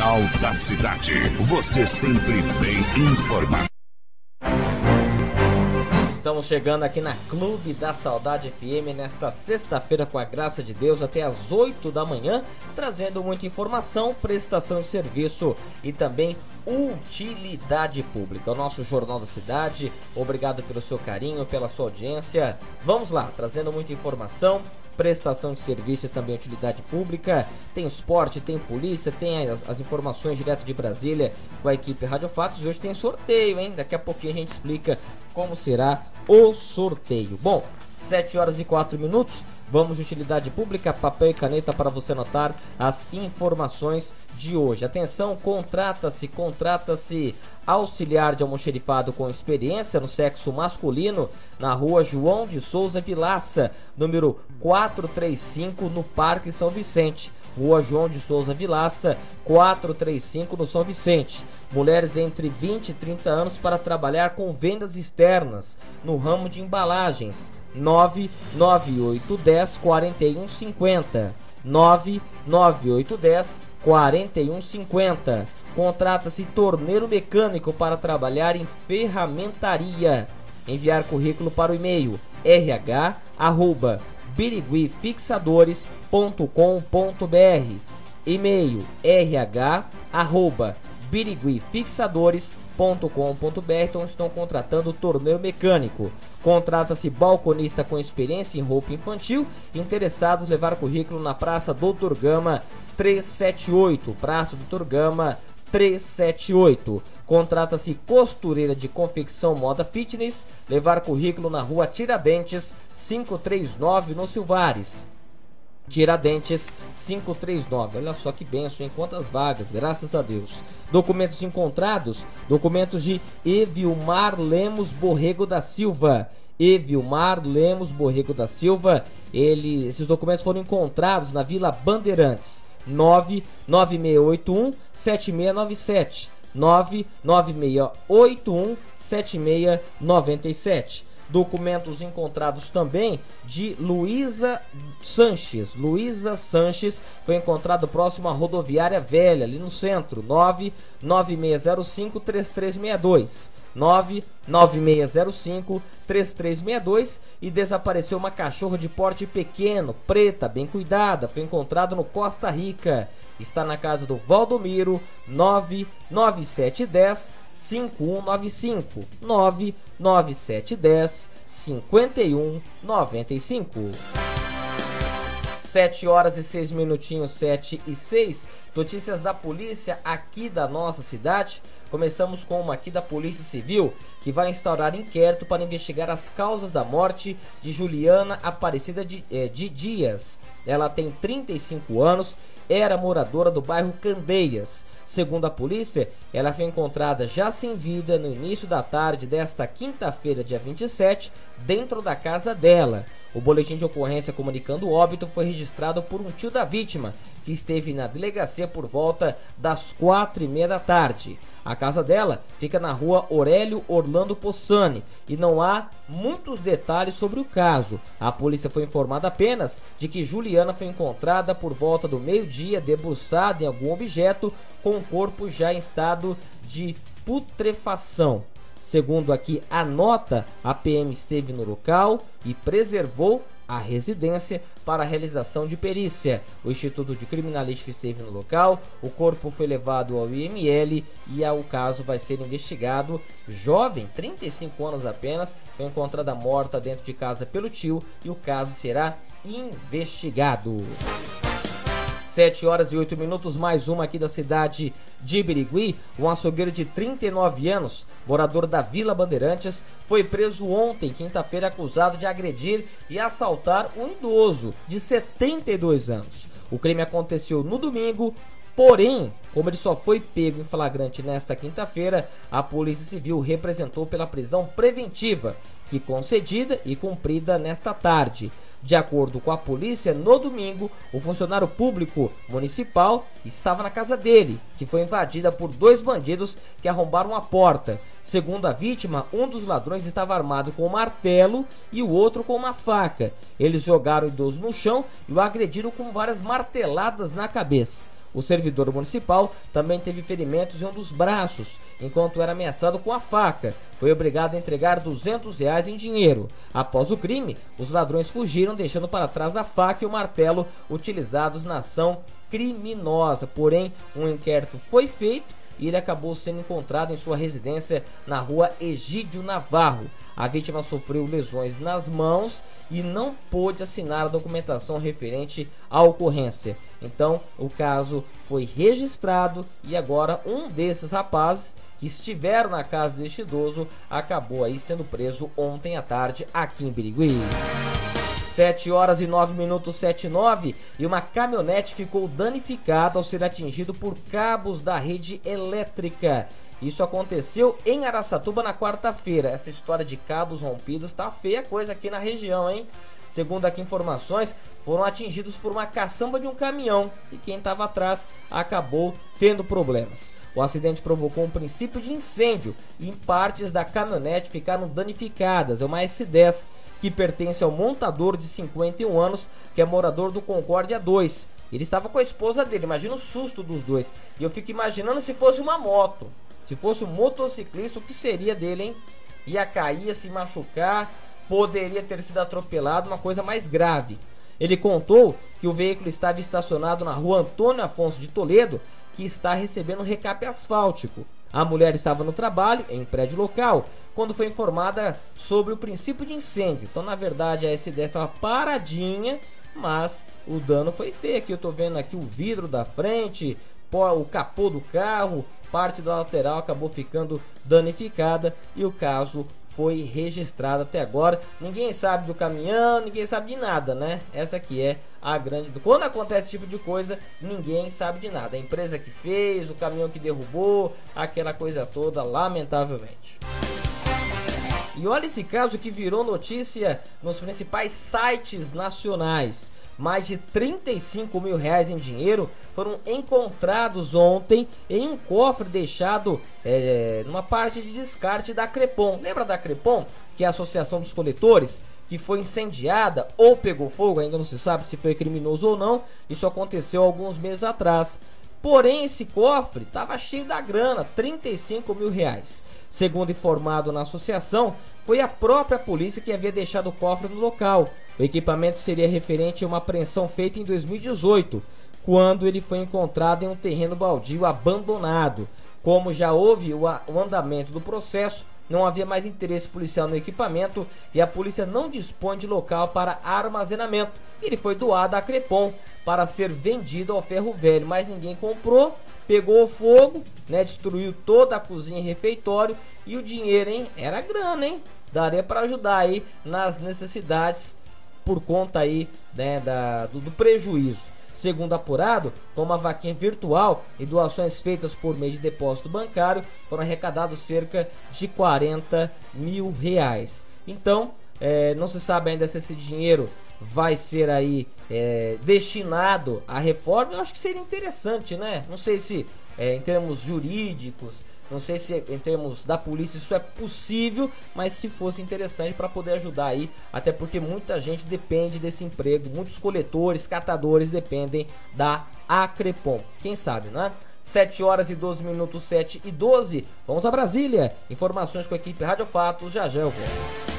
Jornal da Cidade. Você sempre bem informado. Estamos chegando aqui na Clube da Saudade FM nesta sexta-feira, com a graça de Deus, até às 8 da manhã, trazendo muita informação, prestação de serviço e também utilidade pública. O nosso Jornal da Cidade, obrigado pelo seu carinho, pela sua audiência. Vamos lá, trazendo muita informação, prestação de serviço e também utilidade pública. Tem esporte, tem polícia, tem as informações direto de Brasília com a equipe Rádio Fatos. Hoje tem sorteio, hein? Daqui a pouquinho a gente explica como será o sorteio. Bom, 7h04, vamos de utilidade pública, papel e caneta para você anotar as informações de hoje. Atenção, contrata-se auxiliar de almoxerifado com experiência no sexo masculino na rua João de Souza Vilaça, número 435, no Parque São Vicente. Rua João de Souza Vilaça, 435, no São Vicente. Mulheres entre 20 e 30 anos para trabalhar com vendas externas no ramo de embalagens. 99810 4150. 99810 4150. Contrata-se torneiro mecânico para trabalhar em ferramentaria. Enviar currículo para o e-mail rh@biriguifixadores.com.br. E-mail rh@biriguifixadores.com.br. Então estão contratando torneiro mecânico. Contrata-se balconista com experiência em roupa infantil. Interessados, levar currículo na Praça Doutor Gama 378. Praça Doutor Gama 378. Contrata-se costureira de confecção moda fitness. Levar currículo na Rua Tiradentes 539, no Silvares. Tiradentes 539. Olha só que benção, em quantas vagas, graças a Deus. Documentos encontrados: documentos de Evilmar Lemos Borrego da Silva. Evilmar Lemos Borrego da Silva. Esses documentos foram encontrados na Vila Bandeirantes. 99681 7697. 99681 7697. Documentos encontrados também de Luísa Sanches. Luísa Sanches foi encontrado próximo à rodoviária velha, ali no centro. 99605 3362. 99605 3362. E desapareceu uma cachorra de porte pequeno, preta, bem cuidada. Foi encontrado no Costa Rica. Está na casa do Valdomiro. 99710 5195. 99710 5195. 7h06, 7h06. Notícias da polícia aqui da nossa cidade. Começamos com uma aqui da Polícia Civil, que vai instaurar inquérito para investigar as causas da morte de Juliana Aparecida de Dias. Ela tem 35 anos, era moradora do bairro Candeias. Segundo a polícia, ela foi encontrada já sem vida no início da tarde desta quinta-feira, dia 27, dentro da casa dela. O boletim de ocorrência comunicando o óbito foi registrado por um tio da vítima, que esteve na delegacia por volta das 4h30 da tarde. A casa dela fica na rua Aurélio Orlando Possani e não há muitos detalhes sobre o caso. A polícia foi informada apenas de que Juliana foi encontrada por volta do meio-dia debruçada em algum objeto, com o corpo já em estado de putrefação. Segundo aqui a nota, a PM esteve no local e preservou a residência para a realização de perícia. O Instituto de Criminalística esteve no local, o corpo foi levado ao IML e o caso vai ser investigado. Jovem, 35 anos apenas, foi encontrada morta dentro de casa pelo tio e o caso será investigado. 7h08, mais uma aqui da cidade de Birigui. Um açougueiro de 39 anos, morador da Vila Bandeirantes, foi preso ontem, quinta-feira, acusado de agredir e assaltar um idoso de 72 anos. O crime aconteceu no domingo, porém, como ele só foi pego em flagrante nesta quinta-feira, a Polícia Civil representou pela prisão preventiva, que concedida e cumprida nesta tarde. De acordo com a polícia, no domingo, o funcionário público municipal estava na casa dele, que foi invadida por dois bandidos que arrombaram a porta. Segundo a vítima, um dos ladrões estava armado com um martelo e o outro com uma faca. Eles jogaram o idoso no chão e o agrediram com várias marteladas na cabeça. O servidor municipal também teve ferimentos em um dos braços, enquanto era ameaçado com a faca. Foi obrigado a entregar R$200 em dinheiro. Após o crime, os ladrões fugiram, deixando para trás a faca e o martelo utilizados na ação criminosa. Porém, um inquérito foi feito e ele acabou sendo encontrado em sua residência na rua Egídio Navarro. A vítima sofreu lesões nas mãos e não pôde assinar a documentação referente à ocorrência. Então, o caso foi registrado e agora um desses rapazes que estiveram na casa deste idoso acabou aí sendo preso ontem à tarde aqui em Birigui. 7h09, 7h09, e uma caminhonete ficou danificada ao ser atingido por cabos da rede elétrica. Isso aconteceu em Araçatuba na quarta-feira. Essa história de cabos rompidos tá feia coisa aqui na região, hein? Segundo aqui informações, foram atingidos por uma caçamba de um caminhão e quem estava atrás acabou tendo problemas. O acidente provocou um princípio de incêndio e partes da caminhonete ficaram danificadas. É uma S10 que pertence ao montador de 51 anos, que é morador do Concórdia 2. Ele estava com a esposa dele, imagina o susto dos dois. E eu fico imaginando se fosse uma moto, se fosse um motociclista, o que seria dele, hein? Ia cair, ia se machucar, poderia ter sido atropelado, uma coisa mais grave. Ele contou que o veículo estava estacionado na rua Antônio Afonso de Toledo, que está recebendo recape asfáltico. A mulher estava no trabalho, em um prédio local, quando foi informada sobre o princípio de incêndio. Então, na verdade, a S10 estava paradinha, mas o dano foi feio. Aqui eu estou vendo aqui o vidro da frente, o capô do carro, parte da lateral acabou ficando danificada e o caso foi registrado até agora. Ninguém sabe do caminhão, ninguém sabe de nada, né? Essa aqui é a grande... Quando acontece esse tipo de coisa, ninguém sabe de nada. A empresa que fez, o caminhão que derrubou, aquela coisa toda, lamentavelmente. E olha esse caso que virou notícia nos principais sites nacionais. Mais de R$35 mil em dinheiro foram encontrados ontem em um cofre deixado numa parte de descarte da Crepom. Lembra da Crepom, que é a Associação dos Coletores, que foi incendiada ou pegou fogo? Ainda não se sabe se foi criminoso ou não. Isso aconteceu alguns meses atrás. Porém, esse cofre estava cheio da grana, R$35 mil. Segundo informado na associação, foi a própria polícia que havia deixado o cofre no local. O equipamento seria referente a uma apreensão feita em 2018, quando ele foi encontrado em um terreno baldio abandonado. Como já houve o andamento do processo, não havia mais interesse policial no equipamento e a polícia não dispõe de local para armazenamento. Ele foi doado à Crepom para ser vendido ao ferro velho, mas ninguém comprou, pegou fogo, né, destruiu toda a cozinha e refeitório e o dinheiro, hein, era grana, hein, daria para ajudar aí nas necessidades por conta aí, né, do prejuízo. Segundo apurado, com uma vaquinha virtual e doações feitas por meio de depósito bancário, foram arrecadados cerca de R$40 mil. Então, não se sabe ainda se esse dinheiro vai ser aí destinado à reforma. Eu acho que seria interessante, né? Não sei se em termos jurídicos, não sei se em termos da polícia isso é possível, mas se fosse interessante para poder ajudar aí, até porque muita gente depende desse emprego, muitos coletores, catadores dependem da Crepom. Quem sabe, né? 7h12, 7h12, vamos a Brasília. Informações com a equipe Rádio Fatos, já eu volto.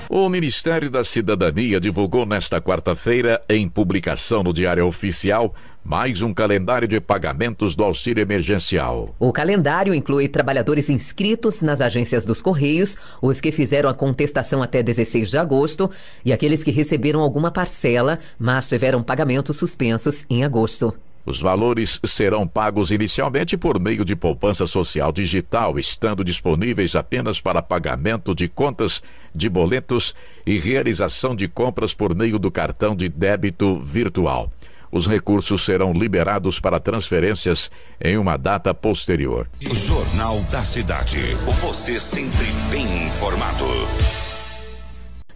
O Ministério da Cidadania divulgou nesta quarta-feira, em publicação no Diário Oficial, mais um calendário de pagamentos do auxílio emergencial. O calendário inclui trabalhadores inscritos nas agências dos Correios, os que fizeram a contestação até 16 de agosto e aqueles que receberam alguma parcela, mas tiveram pagamentos suspensos em agosto. Os valores serão pagos inicialmente por meio de poupança social digital, estando disponíveis apenas para pagamento de contas de boletos e realização de compras por meio do cartão de débito virtual. Os recursos serão liberados para transferências em uma data posterior. Jornal da Cidade. Você sempre bem informado.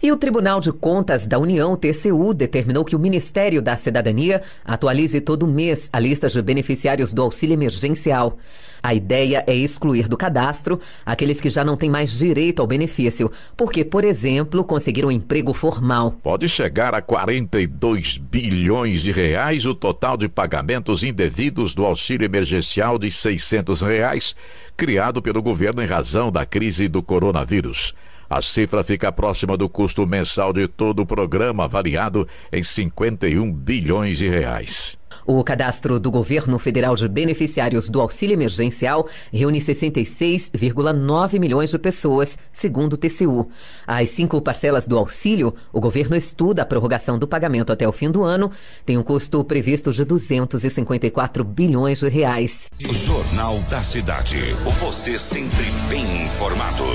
E o Tribunal de Contas da União, TCU, determinou que o Ministério da Cidadania atualize todo mês a lista de beneficiários do auxílio emergencial. A ideia é excluir do cadastro aqueles que já não têm mais direito ao benefício, porque, por exemplo, conseguiram um emprego formal. Pode chegar a 42 bilhões de reais o total de pagamentos indevidos do auxílio emergencial de R$600, criado pelo governo em razão da crise do coronavírus. A cifra fica próxima do custo mensal de todo o programa, avaliado em 51 bilhões de reais. O cadastro do governo federal de beneficiários do auxílio emergencial reúne 66,9 milhões de pessoas, segundo o TCU. As 5 parcelas do auxílio, o governo estuda a prorrogação do pagamento até o fim do ano, tem um custo previsto de 254 bilhões de reais. Jornal da Cidade. Você sempre bem informado.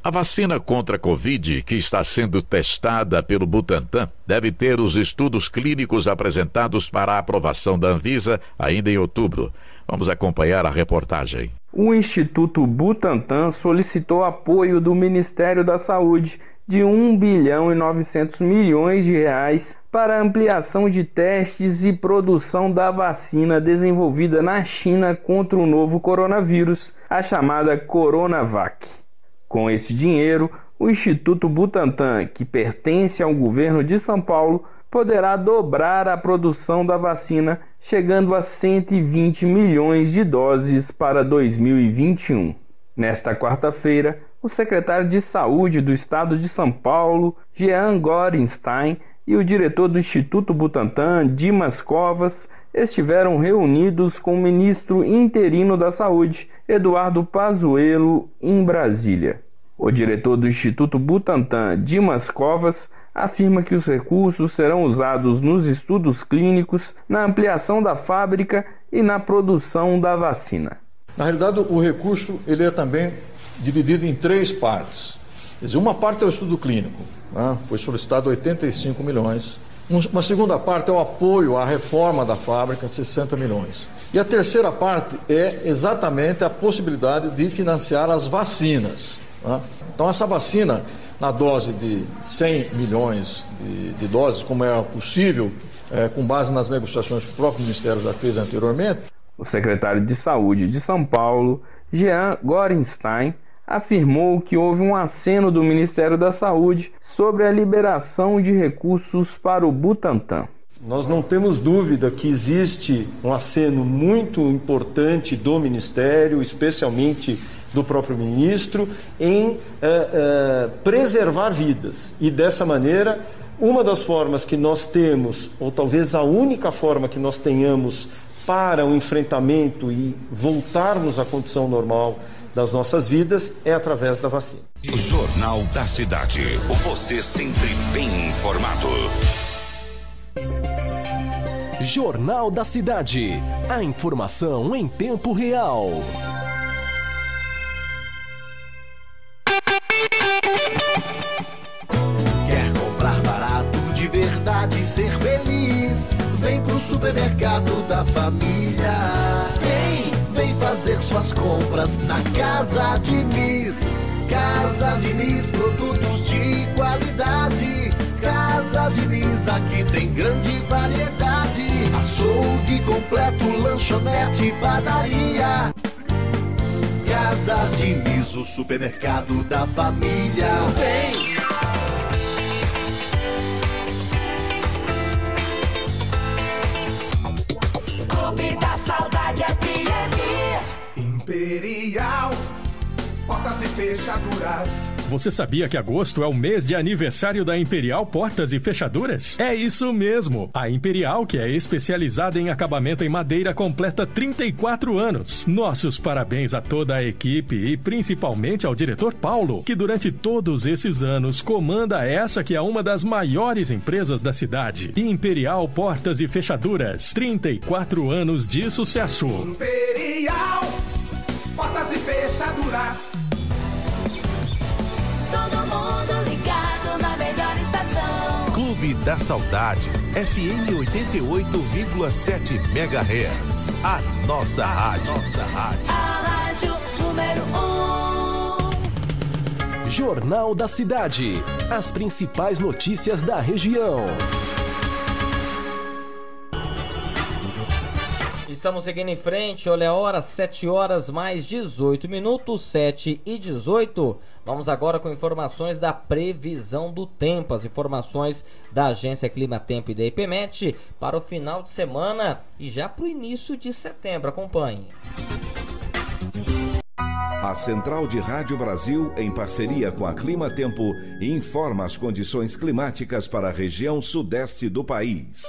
A vacina contra a Covid, que está sendo testada pelo Butantan, deve ter os estudos clínicos apresentados para a aprovação da Anvisa ainda em outubro. Vamos acompanhar a reportagem. O Instituto Butantan solicitou apoio do Ministério da Saúde de R$1 bilhão e 900 milhões de reais para a ampliação de testes e produção da vacina desenvolvida na China contra o novo coronavírus, a chamada Coronavac. Com esse dinheiro, o Instituto Butantan, que pertence ao governo de São Paulo, poderá dobrar a produção da vacina, chegando a 120 milhões de doses para 2021. Nesta quarta-feira, o secretário de Saúde do Estado de São Paulo, Jean Gorenstein, e o diretor do Instituto Butantan, Dimas Covas, estiveram reunidos com o ministro interino da Saúde, Eduardo Pazuello, em Brasília. O diretor do Instituto Butantan, Dimas Covas, afirma que os recursos serão usados nos estudos clínicos, na ampliação da fábrica e na produção da vacina. Na realidade, o recurso ele é também dividido em 3 partes. Quer dizer, uma parte é o estudo clínico, né? Foi solicitado 85 milhões. Uma segunda parte é o apoio à reforma da fábrica, 60 milhões. E a terceira parte é exatamente a possibilidade de financiar as vacinas, né? Então essa vacina, na dose de 100 milhões de doses, como é possível, com base nas negociações que o próprio Ministério já fez anteriormente. O secretário de Saúde de São Paulo, Jean Gorenstein, afirmou que houve um aceno do Ministério da Saúde sobre a liberação de recursos para o Butantan. Nós não temos dúvida que existe um aceno muito importante do Ministério, especialmente do próprio ministro, em preservar vidas. E dessa maneira, uma das formas que nós temos, ou talvez a única forma que nós tenhamos para o enfrentamento e voltarmos à condição normal das nossas vidas, é através da vacina. Jornal da Cidade. Você sempre bem informado. Jornal da Cidade. A informação em tempo real. Quer comprar barato de verdade e ser feliz? Vem pro supermercado da família. Vem fazer suas compras na Casa Diniz. Casa Diniz, produtos de qualidade. Casa Diniz, aqui tem grande variedade. Açougue completo, lanchonete, padaria. Casa Diniz, o supermercado da família. Vem! Clube da Saudade FM. Imperial, portas e fechaduras. Você sabia que agosto é o mês de aniversário da Imperial Portas e Fechaduras? É isso mesmo! A Imperial, que é especializada em acabamento em madeira, completa 34 anos. Nossos parabéns a toda a equipe e principalmente ao diretor Paulo, que durante todos esses anos comanda essa que é uma das maiores empresas da cidade. Imperial Portas e Fechaduras, 34 anos de sucesso. Imperial, portas e fechaduras. Todo mundo ligado na melhor estação. Clube da Saudade, FM 88,7 MHz. A nossa rádio. A rádio número 1. Jornal da Cidade. As principais notícias da região. Estamos seguindo em frente, olha a hora, 7 horas mais 18 minutos, 7h18. Vamos agora com informações da previsão do tempo, as informações da Agência Clima Tempo e da IPMET para o final de semana e já para o início de setembro. Acompanhe. A Central de Rádio Brasil, em parceria com a Clima Tempo, informa as condições climáticas para a região sudeste do país.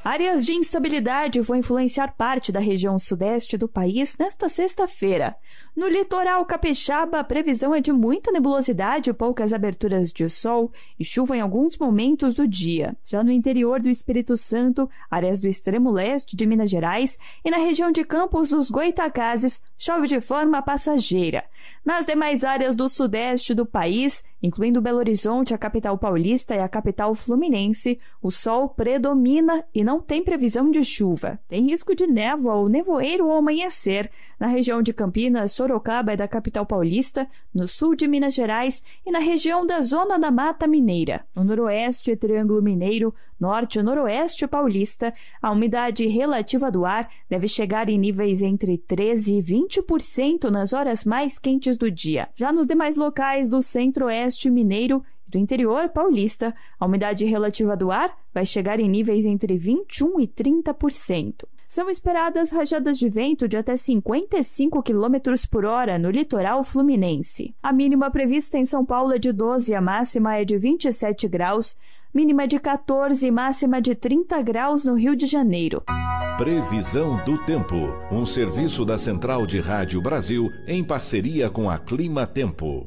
Áreas de instabilidade vão influenciar parte da região sudeste do país nesta sexta-feira. No litoral capixaba, a previsão é de muita nebulosidade, poucas aberturas de sol e chuva em alguns momentos do dia. Já no interior do Espírito Santo, áreas do extremo leste de Minas Gerais e na região de Campos dos Goitacazes, chove de forma passageira. Nas demais áreas do sudeste do país, incluindo Belo Horizonte, a capital paulista e a capital fluminense, o sol predomina e não tem previsão de chuva. Tem risco de névoa ou nevoeiro ao amanhecer na região de Campinas, Sorocaba e da capital paulista, no sul de Minas Gerais e na região da Zona da Mata Mineira. No noroeste, Triângulo Mineiro, norte e noroeste paulista, a umidade relativa do ar deve chegar em níveis entre 13% e 20% nas horas mais quentes do dia. Já nos demais locais do centro-oeste mineiro e do interior paulista, a umidade relativa do ar vai chegar em níveis entre 21% e 30%. São esperadas rajadas de vento de até 55 km por hora no litoral fluminense. A mínima prevista em São Paulo é de 12, a máxima é de 27 graus, mínima de 14 e máxima de 30 graus no Rio de Janeiro. Previsão do tempo, um serviço da Central de Rádio Brasil em parceria com a Clima Tempo.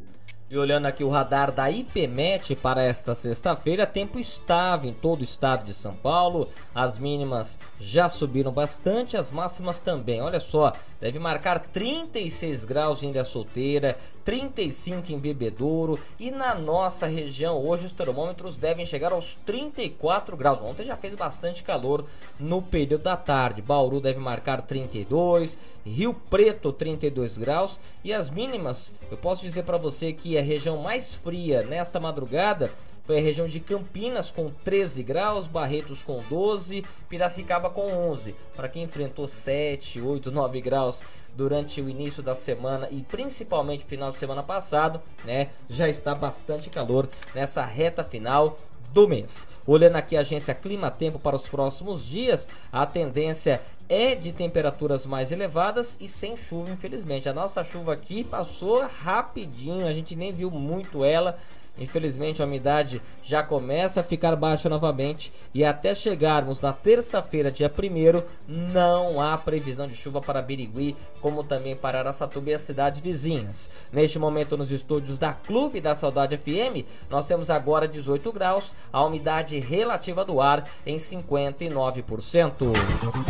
E olhando aqui o radar da IPMET para esta sexta-feira, tempo estável em todo o estado de São Paulo. As mínimas já subiram bastante, as máximas também. Olha só, deve marcar 36 graus em Ilha Solteira, 35 em Bebedouro e na nossa região hoje os termômetros devem chegar aos 34 graus. Ontem já fez bastante calor no período da tarde. Bauru deve marcar 32, Rio Preto 32 graus e as mínimas, eu posso dizer para você que a região mais fria nesta madrugada foi a região de Campinas com 13 graus, Barretos com 12, Piracicaba com 11. Para quem enfrentou 7, 8, 9 graus durante o início da semana e principalmente final de semana passado, né, já está bastante calor nessa reta final do mês. Olhando aqui a agência Clima Tempo para os próximos dias, a tendência é de temperaturas mais elevadas e sem chuva, infelizmente. A nossa chuva aqui passou rapidinho, a gente nem viu muito ela. Infelizmente a umidade já começa a ficar baixa novamente e até chegarmos na terça-feira, dia 1º, não há previsão de chuva para Birigui, como também para Araçatuba e as cidades vizinhas. Neste momento nos estúdios da Clube da Saudade FM, nós temos agora 18 graus, a umidade relativa do ar em 59%.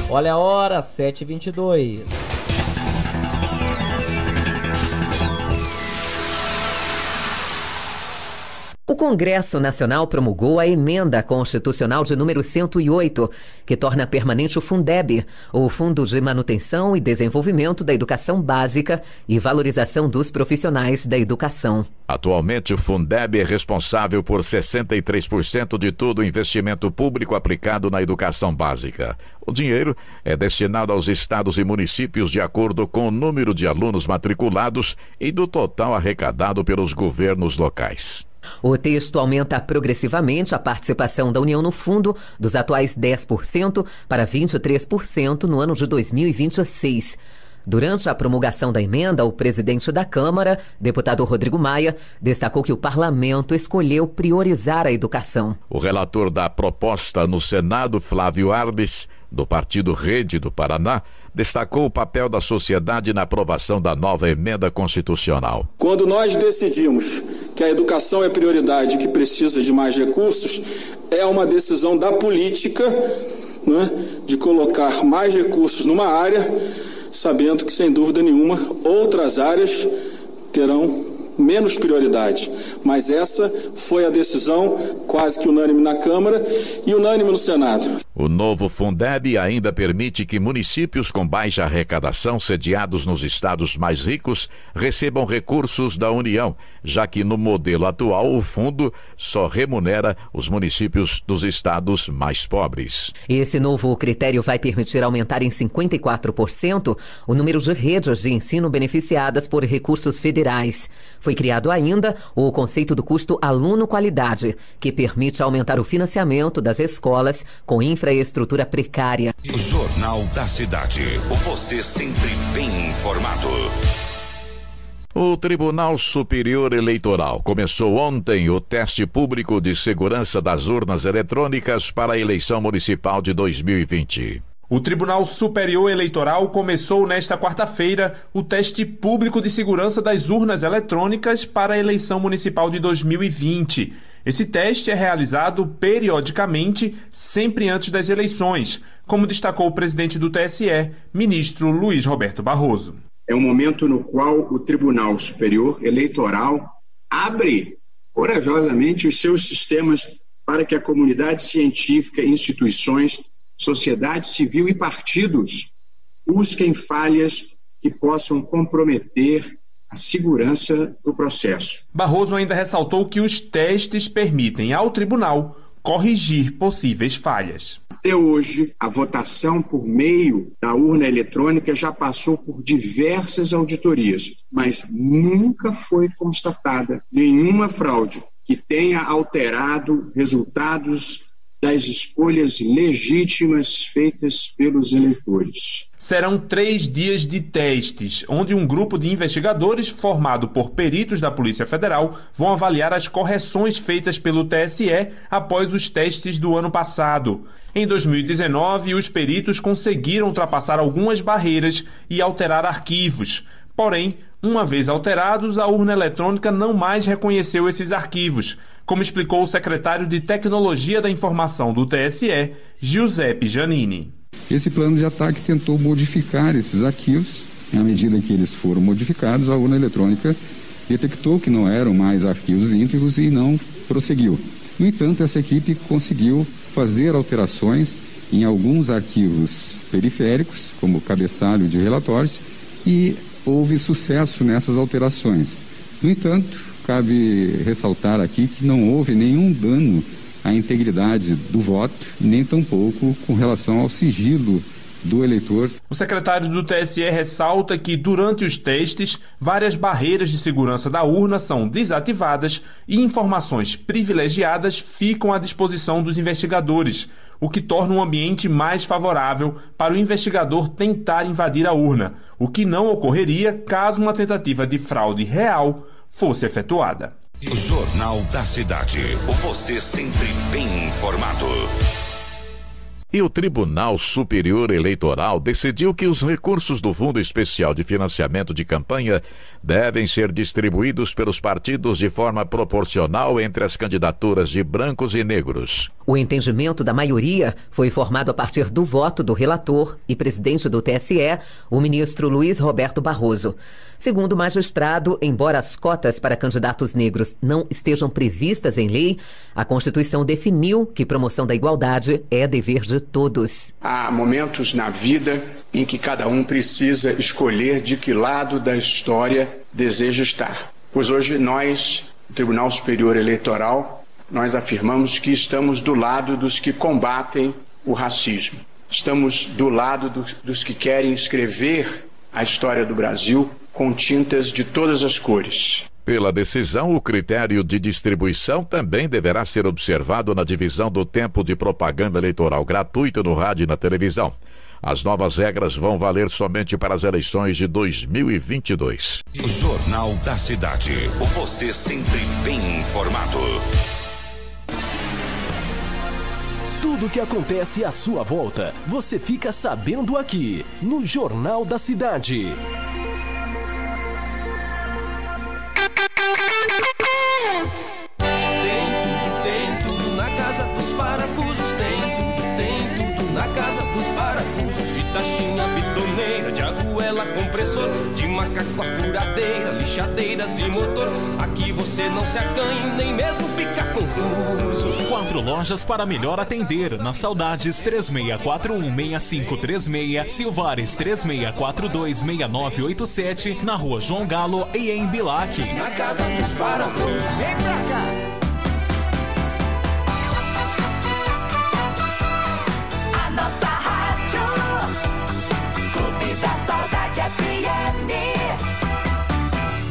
Olha a hora, 7h22. O Congresso Nacional promulgou a emenda constitucional de número 108, que torna permanente o Fundeb, o Fundo de Manutenção e Desenvolvimento da Educação Básica e Valorização dos Profissionais da Educação. Atualmente, o Fundeb é responsável por 63% de todo o investimento público aplicado na educação básica. O dinheiro é destinado aos estados e municípios de acordo com o número de alunos matriculados e do total arrecadado pelos governos locais. O texto aumenta progressivamente a participação da União no fundo, dos atuais 10% para 23% no ano de 2026. Durante a promulgação da emenda, o presidente da Câmara, deputado Rodrigo Maia, destacou que o parlamento escolheu priorizar a educação. O relator da proposta no Senado, Flávio Arnes, do Partido Rede do Paraná, destacou o papel da sociedade na aprovação da nova emenda constitucional. Quando nós decidimos que a educação é prioridade e que precisa de mais recursos, é uma decisão da política, né, de colocar mais recursos numa área, sabendo que, sem dúvida nenhuma, outras áreas terão menos prioridade. Mas essa foi a decisão quase que unânime na Câmara e unânime no Senado. O novo Fundeb ainda permite que municípios com baixa arrecadação sediados nos estados mais ricos recebam recursos da União, já que no modelo atual o fundo só remunera os municípios dos estados mais pobres. Esse novo critério vai permitir aumentar em 54% o número de redes de ensino beneficiadas por recursos federais. Foi criado ainda o conceito do custo aluno-qualidade, que permite aumentar o financiamento das escolas com infraestrutura precária. Jornal da Cidade. Você sempre bem informado. O Tribunal Superior Eleitoral começou ontem o teste público de segurança das urnas eletrônicas para a eleição municipal de 2020. O Tribunal Superior Eleitoral começou nesta quarta-feira o teste público de segurança das urnas eletrônicas para a eleição municipal de 2020. Esse teste é realizado periodicamente, sempre antes das eleições, como destacou o presidente do TSE, ministro Luiz Roberto Barroso. É um momento no qual o Tribunal Superior Eleitoral abre corajosamente os seus sistemas para que a comunidade científica, instituições, sociedade civil e partidos busquem falhas que possam comprometer a segurança do processo. Barroso ainda ressaltou que os testes permitem ao tribunal corrigir possíveis falhas. Até hoje, a votação por meio da urna eletrônica já passou por diversas auditorias, mas nunca foi constatada nenhuma fraude que tenha alterado resultados das escolhas legítimas feitas pelos eleitores. Serão 3 dias de testes, onde um grupo de investigadores formado por peritos da Polícia Federal vão avaliar as correções feitas pelo TSE após os testes do ano passado. Em 2019, os peritos conseguiram ultrapassar algumas barreiras e alterar arquivos. Porém, uma vez alterados, a urna eletrônica não mais reconheceu esses arquivos, como explicou o secretário de Tecnologia da Informação do TSE, Giuseppe Giannini. Esse plano de ataque tentou modificar esses arquivos. À medida que eles foram modificados, a urna eletrônica detectou que não eram mais arquivos íntegros e não prosseguiu. No entanto, essa equipe conseguiu fazer alterações em alguns arquivos periféricos, como o cabeçalho de relatórios, e houve sucesso nessas alterações. No entanto, cabe ressaltar aqui que não houve nenhum dano à integridade do voto, nem tampouco com relação ao sigilo do eleitor. O secretário do TSE ressalta que, durante os testes, várias barreiras de segurança da urna são desativadas e informações privilegiadas ficam à disposição dos investigadores, o que torna um ambiente mais favorável para o investigador tentar invadir a urna, o que não ocorreria caso uma tentativa de fraude real fosse efetuada. Jornal da Cidade. Você sempre bem informado. E o Tribunal Superior Eleitoral decidiu que os recursos do Fundo Especial de Financiamento de Campanha devem ser distribuídos pelos partidos de forma proporcional entre as candidaturas de brancos e negros. O entendimento da maioria foi formado a partir do voto do relator e presidente do TSE, o ministro Luiz Roberto Barroso. Segundo o magistrado, embora as cotas para candidatos negros não estejam previstas em lei, a Constituição definiu que promoção da igualdade é dever de todos. Há momentos na vida em que cada um precisa escolher de que lado da história deseja estar. Pois hoje nós, o Tribunal Superior Eleitoral, nós afirmamos que estamos do lado dos que combatem o racismo. Estamos do lado dos que querem escrever a história do Brasil com tintas de todas as cores. Pela decisão, o critério de distribuição também deverá ser observado na divisão do tempo de propaganda eleitoral gratuita no rádio e na televisão. As novas regras vão valer somente para as eleições de 2022. Jornal da Cidade. Você sempre bem informado. Tudo o que acontece à sua volta, você fica sabendo aqui, no Jornal da Cidade. Tem tudo na casa dos parafusos. Tem tudo na casa dos parafusos. De taxinha, bitoneira, de aguela a compressor, de macaco a furadeira, lixadeiras e motor. Aqui você não se acanha, nem mesmo fica confuso. 4 lojas para melhor atender. Na Saudades 36416536, Silvares 36426987, na Rua João Galo e em Bilac. Na casa dos parafusos. Vem pra cá. A nossa rádio, Clube da Saudade FM.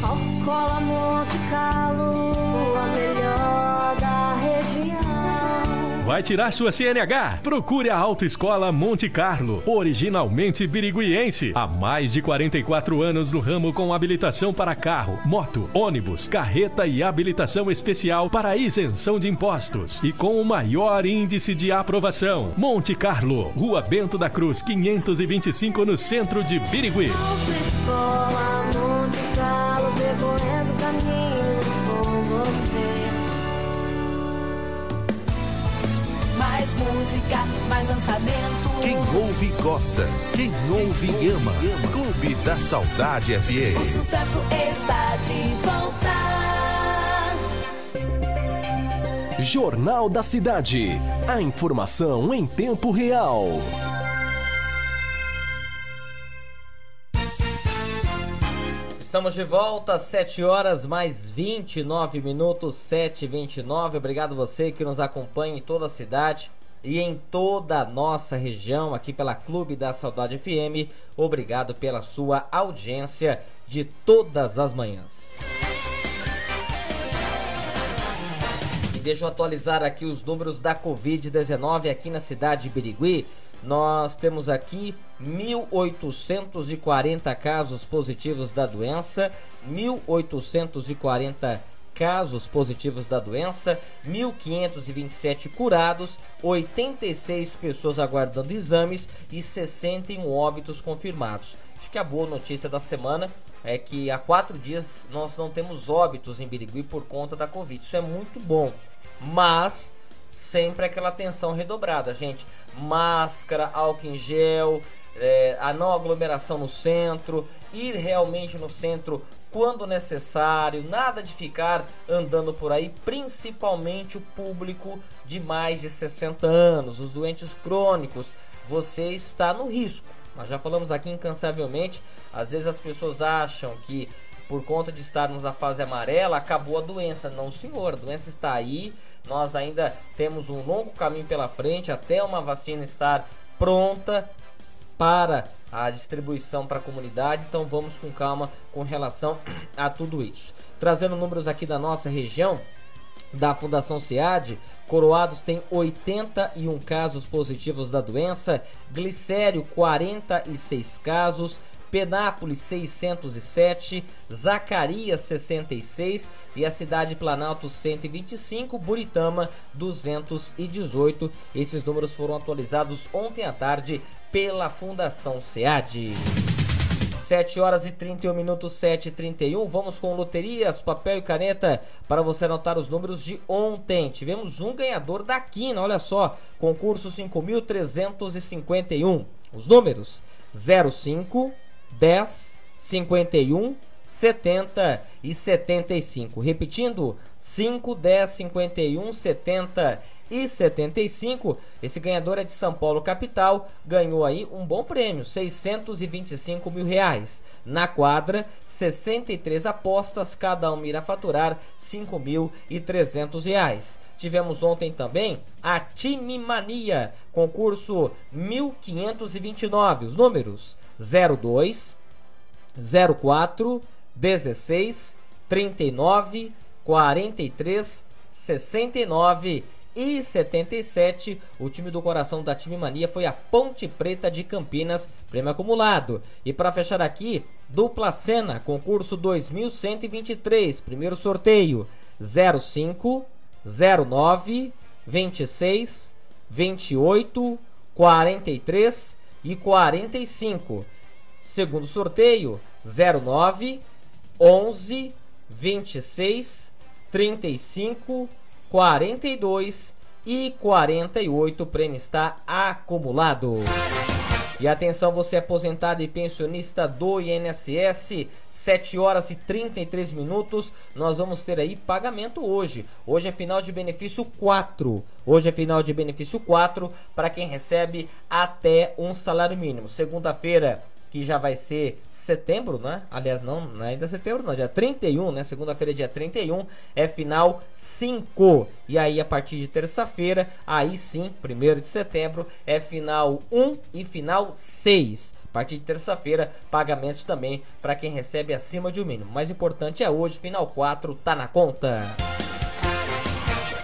Autoescola Monte Carlo, a melhor da região. Vai tirar sua CNH? Procure a Autoescola Monte Carlo, originalmente biriguiense. Há mais de 44 anos no ramo, com habilitação para carro, moto, ônibus, carreta e habilitação especial para isenção de impostos. E com o maior índice de aprovação. Monte Carlo, Rua Bento da Cruz, 525, no centro de Birigui. Autoescola Monte Carlo, percorrendo caminhos com você. Mais música, mais lançamento. Quem ouve gosta, quem ouve ama. Clube da Saudade FM. O sucesso está de volta. Jornal da Cidade. A informação em tempo real. Estamos de volta, 7 horas mais 29 minutos, 7h29. Obrigado você que nos acompanha em toda a cidade e em toda a nossa região, aqui pela Clube da Saudade FM. Obrigado pela sua audiência de todas as manhãs. E deixa eu atualizar aqui os números da Covid-19 aqui na cidade de Birigui. Nós temos aqui 1.840 casos positivos da doença, 1.840 casos positivos da doença, 1.527 curados, 86 pessoas aguardando exames e 61 óbitos confirmados. Acho que a boa notícia da semana é que há 4 dias nós não temos óbitos em Birigui por conta da Covid. Isso é muito bom, mas sempre aquela atenção redobrada, gente. Máscara, álcool em gel, a não aglomeração no centro, ir realmente no centro quando necessário, nada de ficar andando por aí, principalmente o público de mais de 60 anos, os doentes crônicos. Você está no risco. Nós já falamos aqui incansavelmente. Às vezes as pessoas acham que por conta de estarmos na fase amarela acabou a doença. Não, senhor, a doença está aí. Nós ainda temos um longo caminho pela frente até uma vacina estar pronta para a distribuição para a comunidade. Então vamos com calma com relação a tudo isso. Trazendo números aqui da nossa região, da Fundação SEAD, Coroados tem 81 casos positivos da doença, Glicério 46 casos, Penápolis 607, Zacarias 66 e a cidade de Planalto 125, Buritama 218. Esses números foram atualizados ontem à tarde pela Fundação SEAD. 7 horas e 31 minutos, 7h31. Vamos com loterias, papel e caneta para você anotar os números de ontem. Tivemos um ganhador da quina, olha só, concurso 5.351. Os números 05, 10, 51, 70 e 75. Repetindo, 5, 10, 51, 70 e 75. Esse ganhador é de São Paulo capital, ganhou aí um bom prêmio, 625 mil reais. Na quadra, 63 apostas, cada uma irá faturar 5.300 reais. Tivemos ontem também a Time Mania, concurso 1529, os números 02, 04, 16, 39, 43, 69 e 77. O time do coração da Time Mania foi a Ponte Preta de Campinas, prêmio acumulado. E para fechar aqui, dupla cena, concurso 2123, primeiro sorteio 05, 09, 26, 28, 43 e 45. Segundo sorteio 09, 11, 26, 35, 42 e 48. O prêmio está acumulado. E atenção, você aposentado e pensionista do INSS, 7 horas e 33 minutos, nós vamos ter aí pagamento hoje. Hoje é final de benefício 4. Hoje é final de benefício 4 para quem recebe até um salário mínimo. Segunda-feira, que já vai ser setembro, né? Aliás, não é ainda setembro, não, dia 31, né? Segunda-feira, dia 31, é final 5. E aí, a partir de terça-feira, aí sim, 1º de setembro, é final 1 e final 6. A partir de terça-feira, pagamentos também para quem recebe acima de um mínimo. O mais importante é hoje, final 4, tá na conta.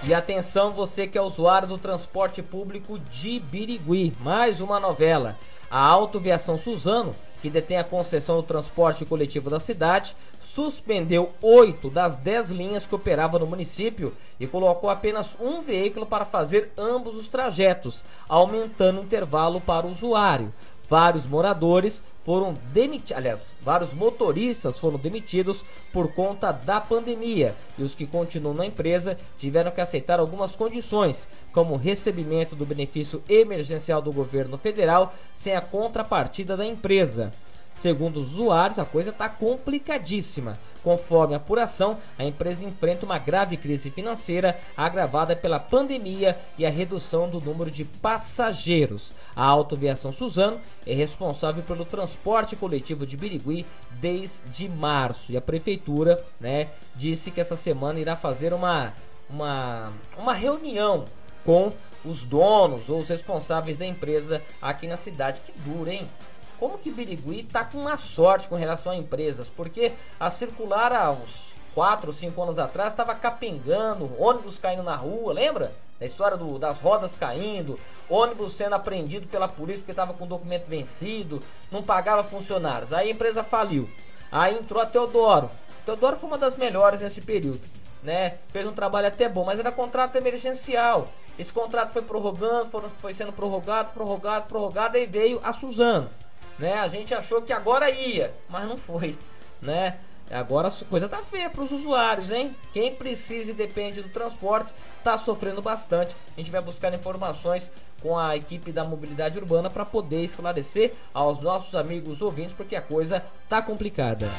E atenção, você que é usuário do transporte público de Birigui, mais uma novela. A Autoviação Suzano, que detém a concessão do transporte coletivo da cidade, suspendeu 8 das 10 linhas que operavam no município e colocou apenas um veículo para fazer ambos os trajetos, aumentando o intervalo para o usuário. Vários moradores foram demitidos, aliás, vários motoristas foram demitidos por conta da pandemia, e os que continuam na empresa tiveram que aceitar algumas condições, como o recebimento do benefício emergencial do governo federal sem a contrapartida da empresa. Segundo os usuários, a coisa está complicadíssima. Conforme a apuração, a empresa enfrenta uma grave crise financeira agravada pela pandemia e a redução do número de passageiros. A Autoviação Suzano é responsável pelo transporte coletivo de Birigui desde março. E a prefeitura, disse que essa semana irá fazer uma reunião com os donos ou os responsáveis da empresa aqui na cidade. Que duro, hein? Como que Birigui tá com uma sorte com relação a empresas, porque a circular há uns 4 ou 5 anos atrás estava capengando, ônibus caindo na rua, lembra? A história das rodas caindo, ônibus sendo apreendido pela polícia porque estava com documento vencido, não pagava funcionários, aí a empresa faliu. Aí entrou a Teodoro. Teodoro foi uma das melhores nesse período, fez um trabalho até bom, mas era contrato emergencial. Esse contrato foi prorrogando, foi sendo prorrogado, e veio a Suzano. A gente achou que agora ia, mas não foi, Agora a coisa tá feia para os usuários, hein? Quem precisa e depende do transporte tá sofrendo bastante. A gente vai buscar informações com a equipe da mobilidade urbana para poder esclarecer aos nossos amigos ouvintes, porque a coisa tá complicada.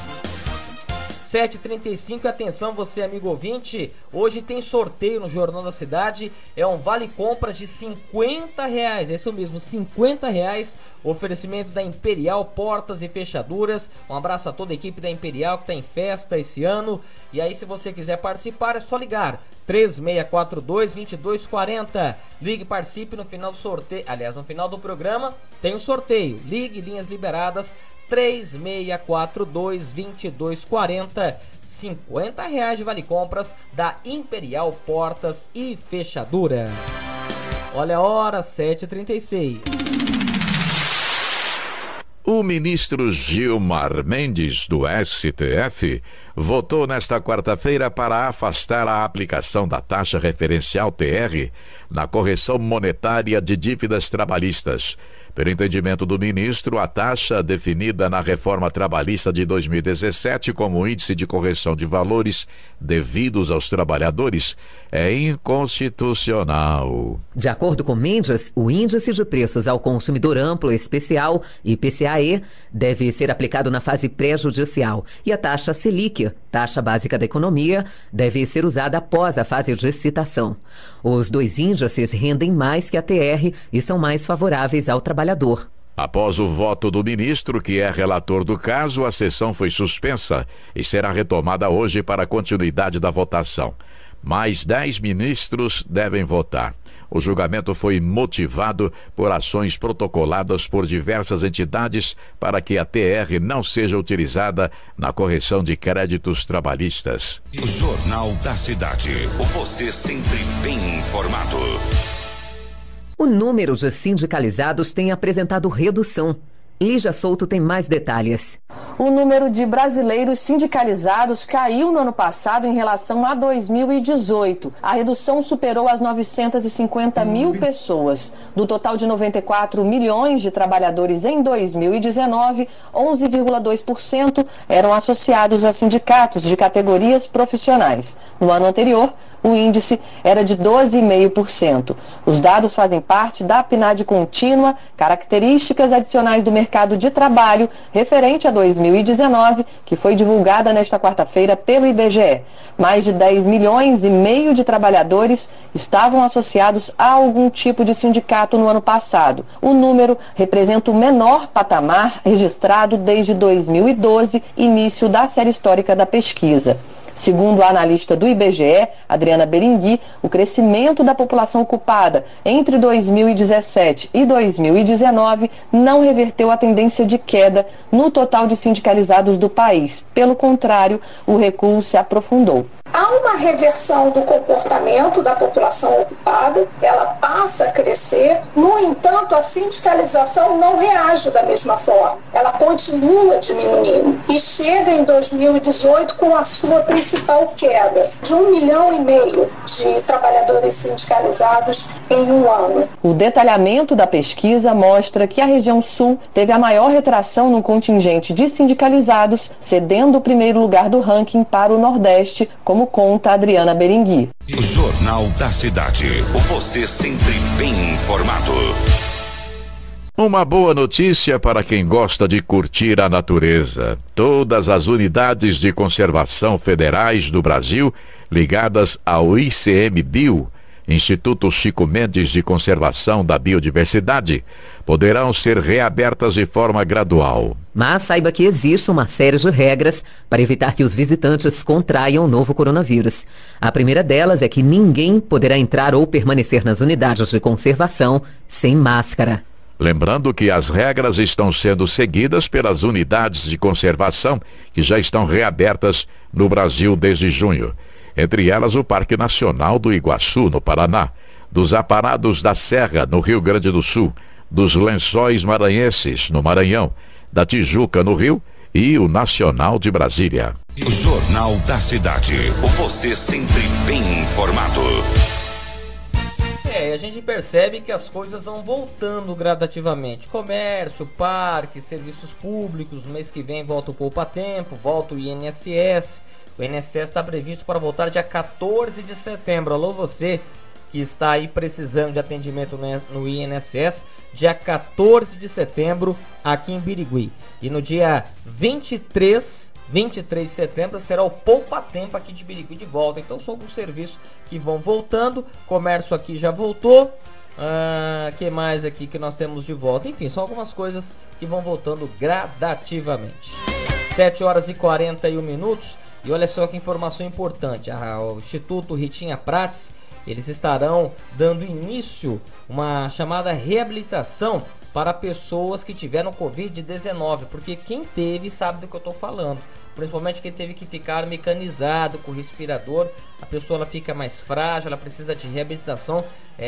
7h35, atenção você amigo ouvinte, hoje tem sorteio no Jornal da Cidade, é um vale compras de R$50, é isso mesmo, R$50, oferecimento da Imperial Portas e Fechaduras. Um abraço a toda a equipe da Imperial que está em festa esse ano, e aí se você quiser participar é só ligar 3642-2240, ligue e participe no final do sorteio, aliás no final do programa tem um sorteio, ligue, linhas liberadas 3642-2240, R$50 de vale compras da Imperial Portas e Fechaduras. Olha a hora, 7h36. O ministro Gilmar Mendes, do STF, votou nesta quarta-feira para afastar a aplicação da taxa referencial TR na correção monetária de dívidas trabalhistas. Pelo entendimento do ministro, a taxa definida na reforma trabalhista de 2017 como índice de correção de valores devidos aos trabalhadores é inconstitucional. De acordo com Mendes, o índice de preços ao consumidor amplo especial, IPCAE, deve ser aplicado na fase pré-judicial e a taxa Selic, taxa básica da economia, deve ser usada após a fase de citação. Os dois índices rendem mais que a TR e são mais favoráveis ao trabalhador. Após o voto do ministro, que é relator do caso, a sessão foi suspensa e será retomada hoje para a continuidade da votação. Mais 10 ministros devem votar. O julgamento foi motivado por ações protocoladas por diversas entidades para que a TR não seja utilizada na correção de créditos trabalhistas. Jornal da Cidade. Você sempre bem informado. O número de sindicalizados tem apresentado redução. Lígia Souto tem mais detalhes. O número de brasileiros sindicalizados caiu no ano passado em relação a 2018. A redução superou as 950 mil pessoas. Do total de 94 milhões de trabalhadores em 2019, 11,2% eram associados a sindicatos de categorias profissionais. No ano anterior, o índice era de 12,5%. Os dados fazem parte da PNAD contínua, características adicionais do mercado de trabalho, referente a 2019, que foi divulgada nesta quarta-feira pelo IBGE. Mais de 10 milhões e meio de trabalhadores estavam associados a algum tipo de sindicato no ano passado. O número representa o menor patamar registrado desde 2012, início da série histórica da pesquisa. Segundo a analista do IBGE, Adriana Berengui, o crescimento da população ocupada entre 2017 e 2019 não reverteu a tendência de queda no total de sindicalizados do país. Pelo contrário, o recuo se aprofundou. Há uma reversão do comportamento da população ocupada, ela passa a crescer, no entanto, a sindicalização não reage da mesma forma, ela continua diminuindo e chega em 2018 com a sua principal queda, de 1,5 milhão de trabalhadores sindicalizados em um ano. O detalhamento da pesquisa mostra que a região sul teve a maior retração no contingente de sindicalizados, cedendo o primeiro lugar do ranking para o Nordeste, como conta Adriana Berengui. Jornal da Cidade. Você sempre bem informado. Uma boa notícia para quem gosta de curtir a natureza. Todas as unidades de conservação federais do Brasil, ligadas ao ICMBio, Instituto Chico Mendes de Conservação da Biodiversidade, poderão ser reabertas de forma gradual. Mas saiba que existe uma série de regras para evitar que os visitantes contraiam o novo coronavírus. A primeira delas é que ninguém poderá entrar ou permanecer nas unidades de conservação sem máscara. Lembrando que as regras estão sendo seguidas pelas unidades de conservação que já estão reabertas no Brasil desde junho. Entre elas o Parque Nacional do Iguaçu, no Paraná, dos Aparados da Serra, no Rio Grande do Sul, dos Lençóis Maranhenses, no Maranhão, da Tijuca, no Rio, e o Nacional de Brasília. Jornal da Cidade. Você sempre bem informado. A gente percebe que as coisas vão voltando gradativamente. Comércio, parques, serviços públicos. No mês que vem volta o Poupa Tempo, volta o INSS. O INSS está previsto para voltar dia 14 de setembro. Alô, você que está aí precisando de atendimento no INSS, dia 14 de setembro aqui em Birigui. E no dia 23 de setembro será o Poupa Tempo aqui de Birigui de volta. Então são alguns serviços que vão voltando. Comércio aqui já voltou. Que mais aqui que nós temos de volta? Enfim, são algumas coisas que vão voltando gradativamente. 7 horas e 41 minutos. E olha só que informação importante. O Instituto Ritinha Prates, eles estarão dando início uma chamada reabilitação para pessoas que tiveram Covid-19, porque quem teve sabe do que eu estou falando, principalmente quem teve que ficar mecanizado com respirador. A pessoa ela fica mais frágil, ela precisa de reabilitação,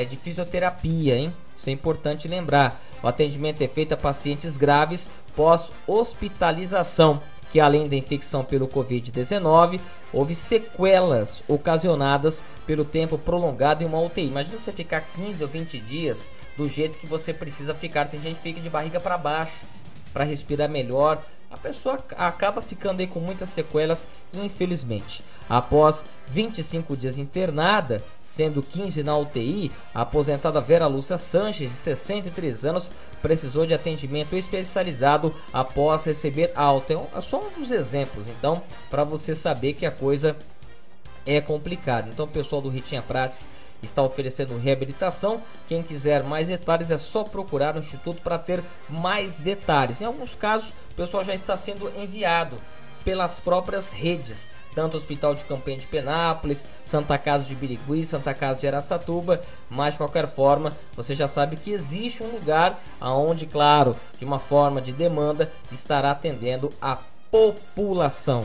de fisioterapia, hein? Isso é importante lembrar. O atendimento é feito a pacientes graves pós-hospitalização, que além da infecção pelo Covid-19, houve sequelas ocasionadas pelo tempo prolongado em uma UTI. Imagina você ficar 15 ou 20 dias do jeito que você precisa ficar. Tem gente que fica de barriga para baixo para respirar melhor. A pessoa acaba ficando aí com muitas sequelas, infelizmente. Após 25 dias internada, sendo 15 na UTI, a aposentada Vera Lúcia Sanches, de 63 anos, precisou de atendimento especializado após receber alta. É só um dos exemplos, então, para você saber que a coisa é complicada. Então, o pessoal do Ritinha Prates está oferecendo reabilitação. Quem quiser mais detalhes é só procurar no Instituto para ter mais detalhes. Em alguns casos, o pessoal já está sendo enviado pelas próprias redes, tanto o Hospital de Campanha de Penápolis, Santa Casa de Birigui, Santa Casa de Araçatuba, mas de qualquer forma, você já sabe que existe um lugar aonde, claro, de uma forma de demanda, estará atendendo a população.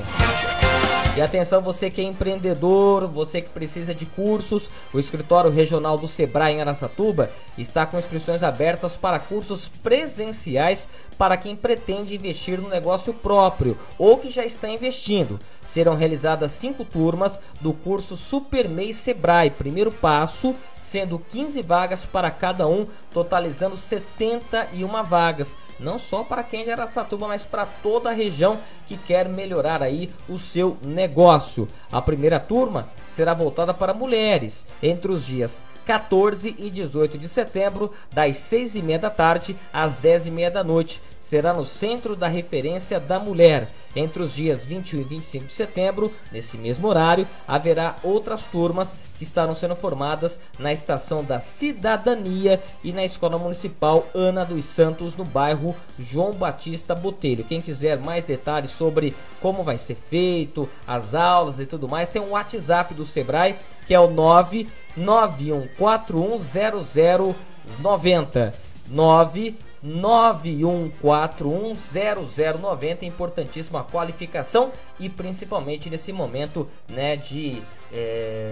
E atenção, você que é empreendedor, você que precisa de cursos, o escritório regional do Sebrae em Araçatuba está com inscrições abertas para cursos presenciais para quem pretende investir no negócio próprio ou que já está investindo. Serão realizadas 5 turmas do curso Super MEI Sebrae, primeiro passo, sendo 15 vagas para cada um, totalizando 71 vagas. Não só para quem é de Araçatuba, mas para toda a região que quer melhorar aí o seu negócio. A primeira turma será voltada para mulheres, entre os dias 14 e 18 de setembro, das 6h30 da tarde às 10h30 da noite. Será no Centro da Referência da Mulher. Entre os dias 21 e 25 de setembro, nesse mesmo horário, haverá outras turmas que estarão sendo formadas na Estação da Cidadania e na Escola Municipal Ana dos Santos, no bairro João Batista Botelho. Quem quiser mais detalhes sobre como vai ser feito, as aulas e tudo mais, tem um WhatsApp do Sebrae, que é o 991410090. 991410090. Importantíssima qualificação e principalmente nesse momento, né, de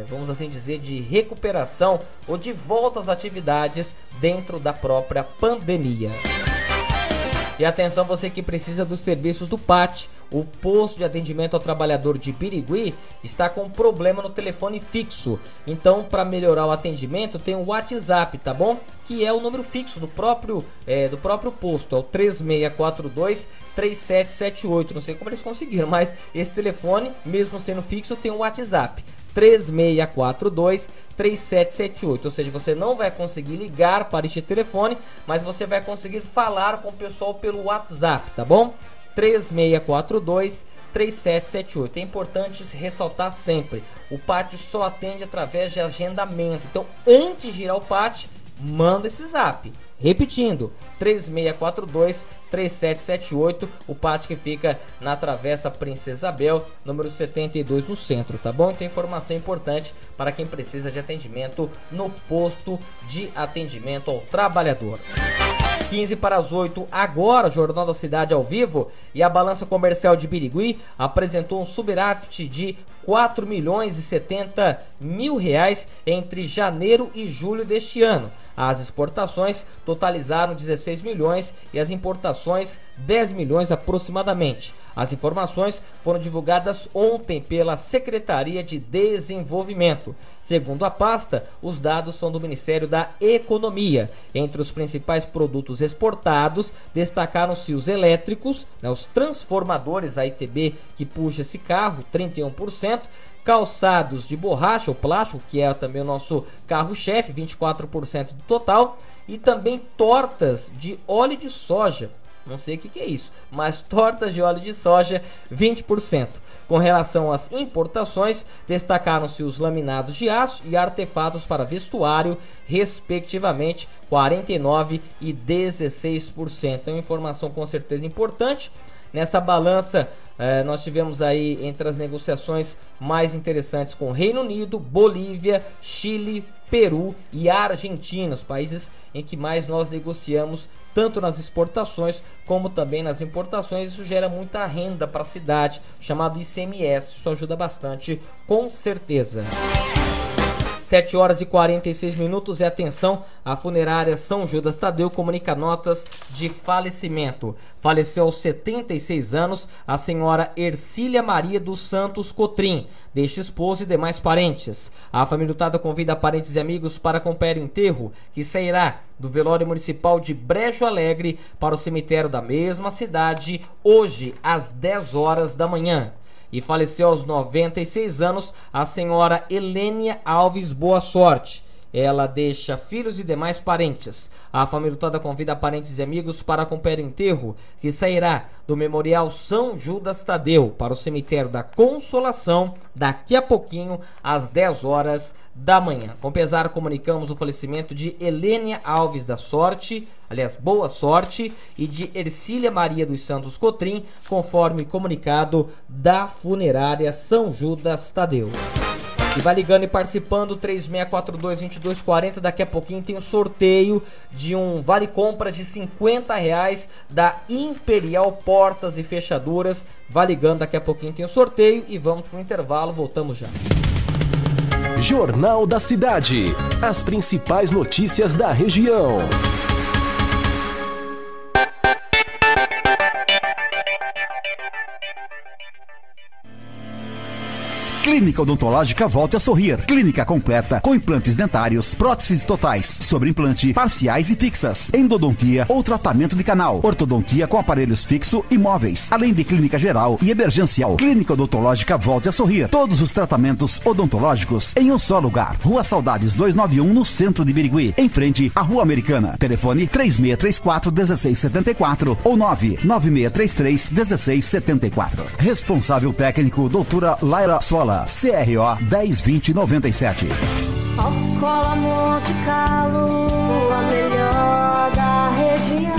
vamos assim dizer, de recuperação ou de volta às atividades dentro da própria pandemia. E atenção, você que precisa dos serviços do PAT, o posto de atendimento ao trabalhador de Birigui está com problema no telefone fixo. Então, para melhorar o atendimento, tem o WhatsApp, tá bom? Que é o número fixo do próprio posto, é o 3642-3778. Não sei como eles conseguiram, mas esse telefone, mesmo sendo fixo, tem o WhatsApp. 3642-3778, ou seja, você não vai conseguir ligar para este telefone, mas você vai conseguir falar com o pessoal pelo WhatsApp, tá bom? 3642-3778. É importante ressaltar sempre, o PAT só atende através de agendamento, então antes de girar o PAT, manda esse zap. Repetindo, 3642-3778, o PAT que fica na Travessa Princesa Isabel, número 72 no centro, tá bom? Então, informação importante para quem precisa de atendimento no posto de atendimento ao trabalhador. 15 para as 8, agora, Jornal da Cidade ao vivo, e a balança comercial de Birigui apresentou um superávit de 4.070.000 reais entre janeiro e julho deste ano. As exportações totalizaram 16 milhões e as importações 10 milhões aproximadamente. As informações foram divulgadas ontem pela Secretaria de Desenvolvimento. Segundo a pasta, os dados são do Ministério da Economia. Entre os principais produtos exportados, destacaram-se os elétricos, os transformadores AITB que puxa esse carro, 31%, calçados de borracha ou plástico, que é também o nosso carro-chefe, 24% do total, e também tortas de óleo de soja. Não sei o que é isso, mas tortas de óleo de soja, 20%. Com relação às importações, destacaram-se os laminados de aço e artefatos para vestuário, respectivamente, 49% e 16%. É uma informação com certeza importante. Nessa balança, nós tivemos aí entre as negociações mais interessantes com Reino Unido, Bolívia, Chile, Peru e Argentina, os países em que mais nós negociamos, tanto nas exportações como também nas importações. Isso gera muita renda para a cidade, chamado ICMS, isso ajuda bastante, com certeza. 7 horas e 46 minutos e atenção, a funerária São Judas Tadeu comunica notas de falecimento. Faleceu aos 76 anos a senhora Ercília Maria dos Santos Cotrim, deste esposo e demais parentes. A família lutada convida parentes e amigos para acompanhar o enterro, que sairá do velório municipal de Brejo Alegre para o cemitério da mesma cidade, hoje às 10 horas da manhã. E faleceu aos 96 anos a senhora Helênia Alves Boa Sorte. Ela deixa filhos e demais parentes. A família toda convida parentes e amigos para acompanhar o enterro, que sairá do Memorial São Judas Tadeu para o cemitério da Consolação daqui a pouquinho, às 10 horas da manhã. Com pesar, comunicamos o falecimento de Helênia Alves da Sorte, aliás, Boa Sorte, e de Ercília Maria dos Santos Cotrim, conforme comunicado da funerária São Judas Tadeu. E vai ligando e participando, 3642-2240. Daqui a pouquinho tem um sorteio de um vale compras de R$50 da Imperial Portas e Fechaduras. Vai ligando, daqui a pouquinho tem um sorteio e vamos para o intervalo, voltamos já. Jornal da Cidade. As principais notícias da região. Clínica Odontológica Volte a Sorrir. Clínica completa com implantes dentários, próteses totais, sobreimplante, parciais e fixas, endodontia ou tratamento de canal, ortodontia com aparelhos fixo e móveis, além de clínica geral e emergencial. Clínica Odontológica Volte a Sorrir. Todos os tratamentos odontológicos em um só lugar. Rua Saudades 291, no centro de Birigui, em frente à Rua Americana. Telefone 3634-1674 ou 99633-1674. Responsável técnico, doutora Laira Sola, CRO 102097. Autoescola Monte Carlo, a melhor da região.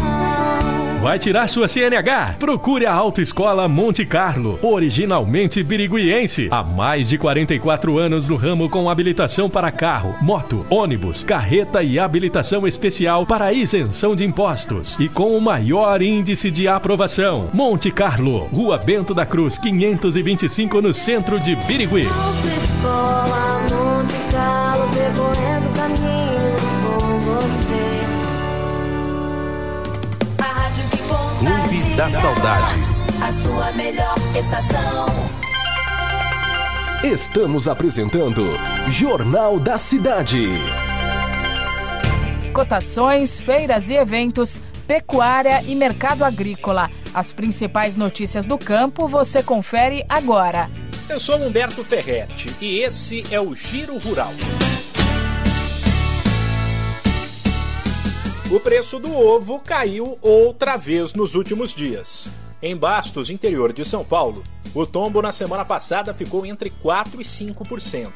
Vai tirar sua CNH? Procure a Autoescola Monte Carlo, originalmente biriguiense. Há mais de 44 anos no ramo com habilitação para carro, moto, ônibus, carreta e habilitação especial para isenção de impostos. E com o maior índice de aprovação. Monte Carlo, Rua Bento da Cruz, 525, no centro de Birigui. Autoescola Monte Carlo, percorrendo caminhos com você. Clube da Saudade. A sua melhor estação. Estamos apresentando Jornal da Cidade. Cotações, feiras e eventos, pecuária e mercado agrícola. As principais notícias do campo você confere agora. Eu sou Humberto Ferretti e esse é o Giro Rural. O preço do ovo caiu outra vez nos últimos dias. Em Bastos, interior de São Paulo, o tombo na semana passada ficou entre 4% e 5%.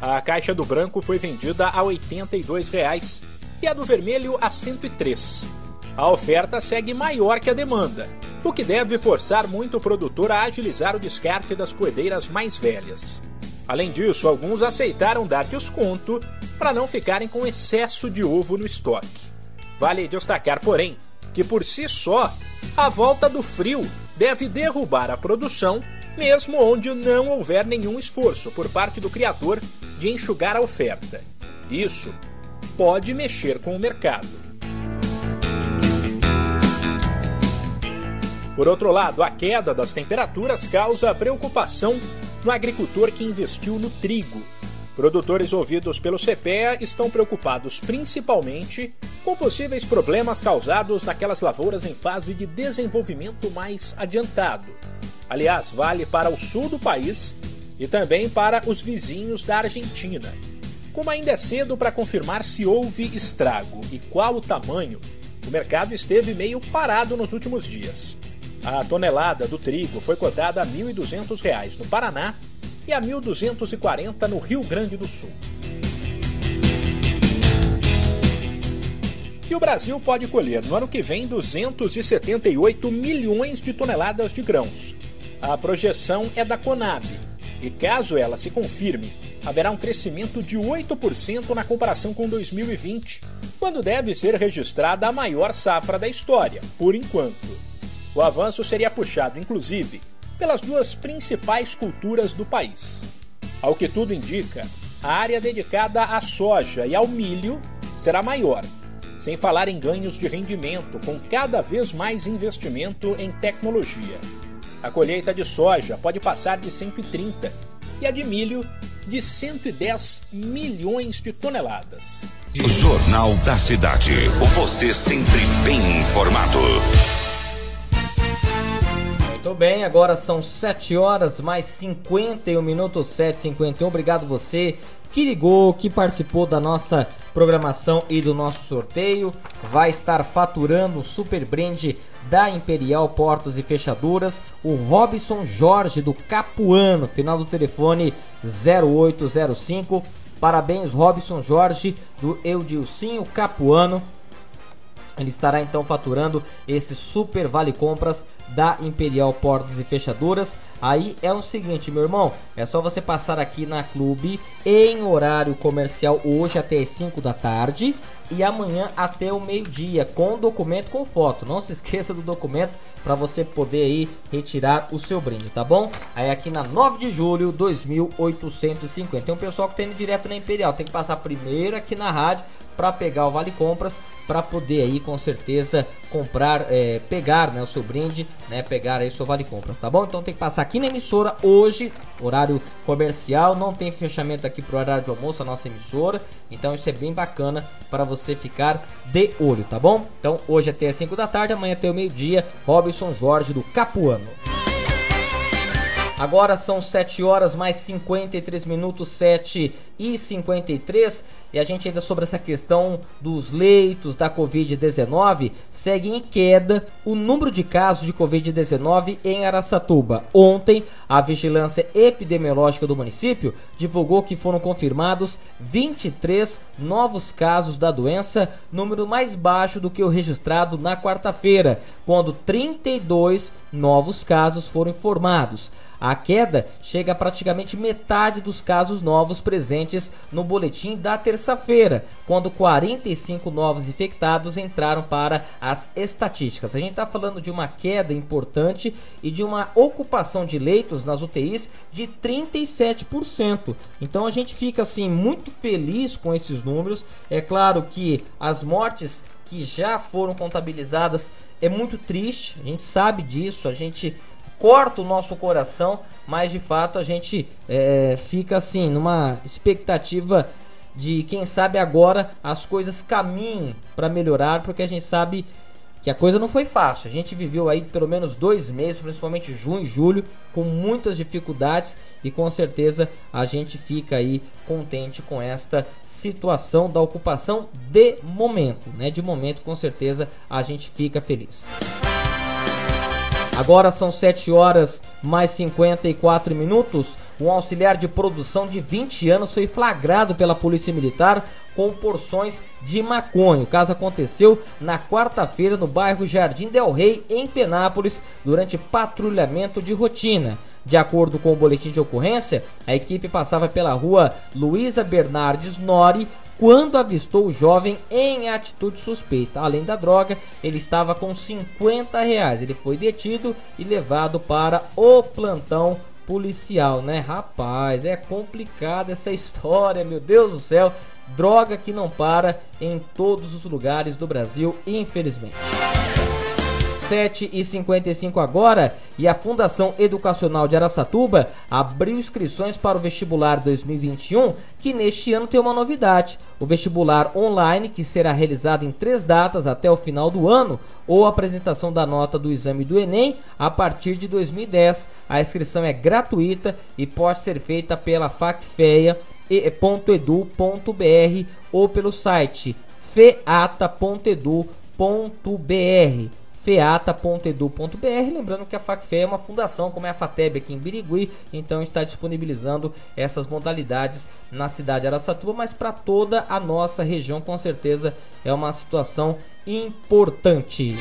A caixa do branco foi vendida a R$ 82,00 e a do vermelho a R$ 103,00. A oferta segue maior que a demanda, o que deve forçar muito o produtor a agilizar o descarte das poedeiras mais velhas. Além disso, alguns aceitaram dar desconto para não ficarem com excesso de ovo no estoque. Vale destacar, porém, que por si só, a volta do frio deve derrubar a produção, mesmo onde não houver nenhum esforço por parte do criador de enxugar a oferta. Isso pode mexer com o mercado. Por outro lado, a queda das temperaturas causa preocupação no agricultor que investiu no trigo. Produtores ouvidos pelo CPEA estão preocupados principalmente com possíveis problemas causados naquelas lavouras em fase de desenvolvimento mais adiantado. Aliás, vale para o sul do país e também para os vizinhos da Argentina. Como ainda é cedo para confirmar se houve estrago e qual o tamanho, o mercado esteve meio parado nos últimos dias. A tonelada do trigo foi cotada a R$ 1.200 no Paraná e a R$ 1.240 no Rio Grande do Sul. E o Brasil pode colher no ano que vem 278 milhões de toneladas de grãos. A projeção é da Conab e, caso ela se confirme, haverá um crescimento de 8% na comparação com 2020, quando deve ser registrada a maior safra da história, por enquanto. O avanço seria puxado, inclusive, pelas duas principais culturas do país. Ao que tudo indica, a área dedicada à soja e ao milho será maior, sem falar em ganhos de rendimento, com cada vez mais investimento em tecnologia. A colheita de soja pode passar de 130 e a de milho de 110 milhões de toneladas. Jornal da Cidade. Você sempre bem informado. Muito bem, agora são 7 horas mais 51 minutos, 7h51. Obrigado você que ligou, que participou da nossa programação e do nosso sorteio. Vai estar faturando o Super Brinde da Imperial Portas e Fechaduras, o Robson Jorge do Capuano, final do telefone 0805. Parabéns, Robson Jorge do Eudilcinho Capuano. Ele estará então faturando esse super vale compras da Imperial Portas e Fechaduras. Aí é o seguinte, meu irmão, é só você passar aqui na Clube em horário comercial hoje até as 5 da tarde e amanhã até o meio-dia, com documento com foto. Não se esqueça do documento para você poder aí retirar o seu brinde, tá bom? Aí aqui na 9 de julho, 2850. Tem um pessoal que tá indo direto na Imperial, tem que passar primeiro aqui na rádio para pegar o vale compras, para poder aí com certeza comprar, pegar, né, o seu brinde, né, pegar aí o seu vale compras, tá bom? Então tem que passar aqui na emissora hoje, horário comercial, não tem fechamento aqui pro horário de almoço a nossa emissora, então isso é bem bacana para você ficar de olho, tá bom? Então hoje até as 5 da tarde, amanhã até o meio-dia, Robson Jorge do Capuano. Agora são 7 horas mais 53 minutos, 7h53, e a gente ainda sobre essa questão dos leitos da Covid-19, segue em queda o número de casos de Covid-19 em Araçatuba. Ontem, a Vigilância Epidemiológica do município divulgou que foram confirmados 23 novos casos da doença, número mais baixo do que o registrado na quarta-feira, quando 32 novos casos foram informados. A queda chega a praticamente metade dos casos novos presentes no boletim da terça-feira, quando 45 novos infectados entraram para as estatísticas. A gente está falando de uma queda importante e de uma ocupação de leitos nas UTIs de 37%. Então a gente fica assim muito feliz com esses números. É claro que as mortes que já foram contabilizadas é muito triste, a gente sabe disso, a gente corta o nosso coração, mas de fato a gente fica assim numa expectativa de quem sabe agora as coisas caminhem para melhorar, porque a gente sabe que a coisa não foi fácil. A gente viveu aí pelo menos 2 meses, principalmente junho e julho, com muitas dificuldades, e com certeza a gente fica aí contente com esta situação da ocupação de momento, né? De momento, com certeza a gente fica feliz. Agora são 7 horas mais 54 minutos. Um auxiliar de produção de 20 anos foi flagrado pela Polícia Militar com porções de maconha. O caso aconteceu na quarta-feira no bairro Jardim Del Rey, em Penápolis, durante patrulhamento de rotina. De acordo com o boletim de ocorrência, a equipe passava pela rua Luísa Bernardes Nori quando avistou o jovem em atitude suspeita. Além da droga, ele estava com R$50. Ele foi detido e levado para o plantão policial, né? Rapaz, é complicada essa história, meu Deus do céu. Droga que não para em todos os lugares do Brasil, infelizmente. 7h55 agora, e a Fundação Educacional de Araçatuba abriu inscrições para o vestibular 2021, que neste ano tem uma novidade: o vestibular online, que será realizado em 3 datas até o final do ano, ou a apresentação da nota do exame do Enem a partir de 2010. A inscrição é gratuita e pode ser feita pela facfeia.edu.br ou pelo site feata.edu.br. feata.edu.br, lembrando que a Facfeia é uma fundação, como é a FATEB aqui em Birigui, então está disponibilizando essas modalidades na cidade de Araçatuba, mas para toda a nossa região com certeza é uma situação importante.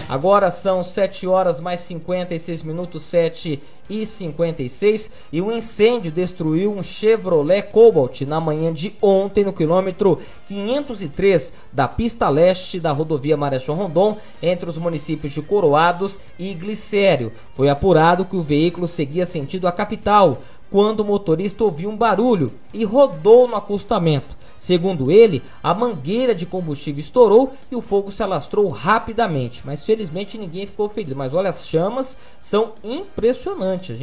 Agora são 7 horas mais 56 minutos, 7h56, e um incêndio destruiu um Chevrolet Cobalt na manhã de ontem no quilômetro 503 da pista leste da rodovia Marechal Rondon, entre os municípios de Coroados e Glicério. Foi apurado que o veículo seguia sentido à capital, quando o motorista ouviu um barulho e rodou no acostamento. Segundo ele, a mangueira de combustível estourou e o fogo se alastrou rapidamente, mas felizmente ninguém ficou ferido. Mas olha, as chamas são impressionantes,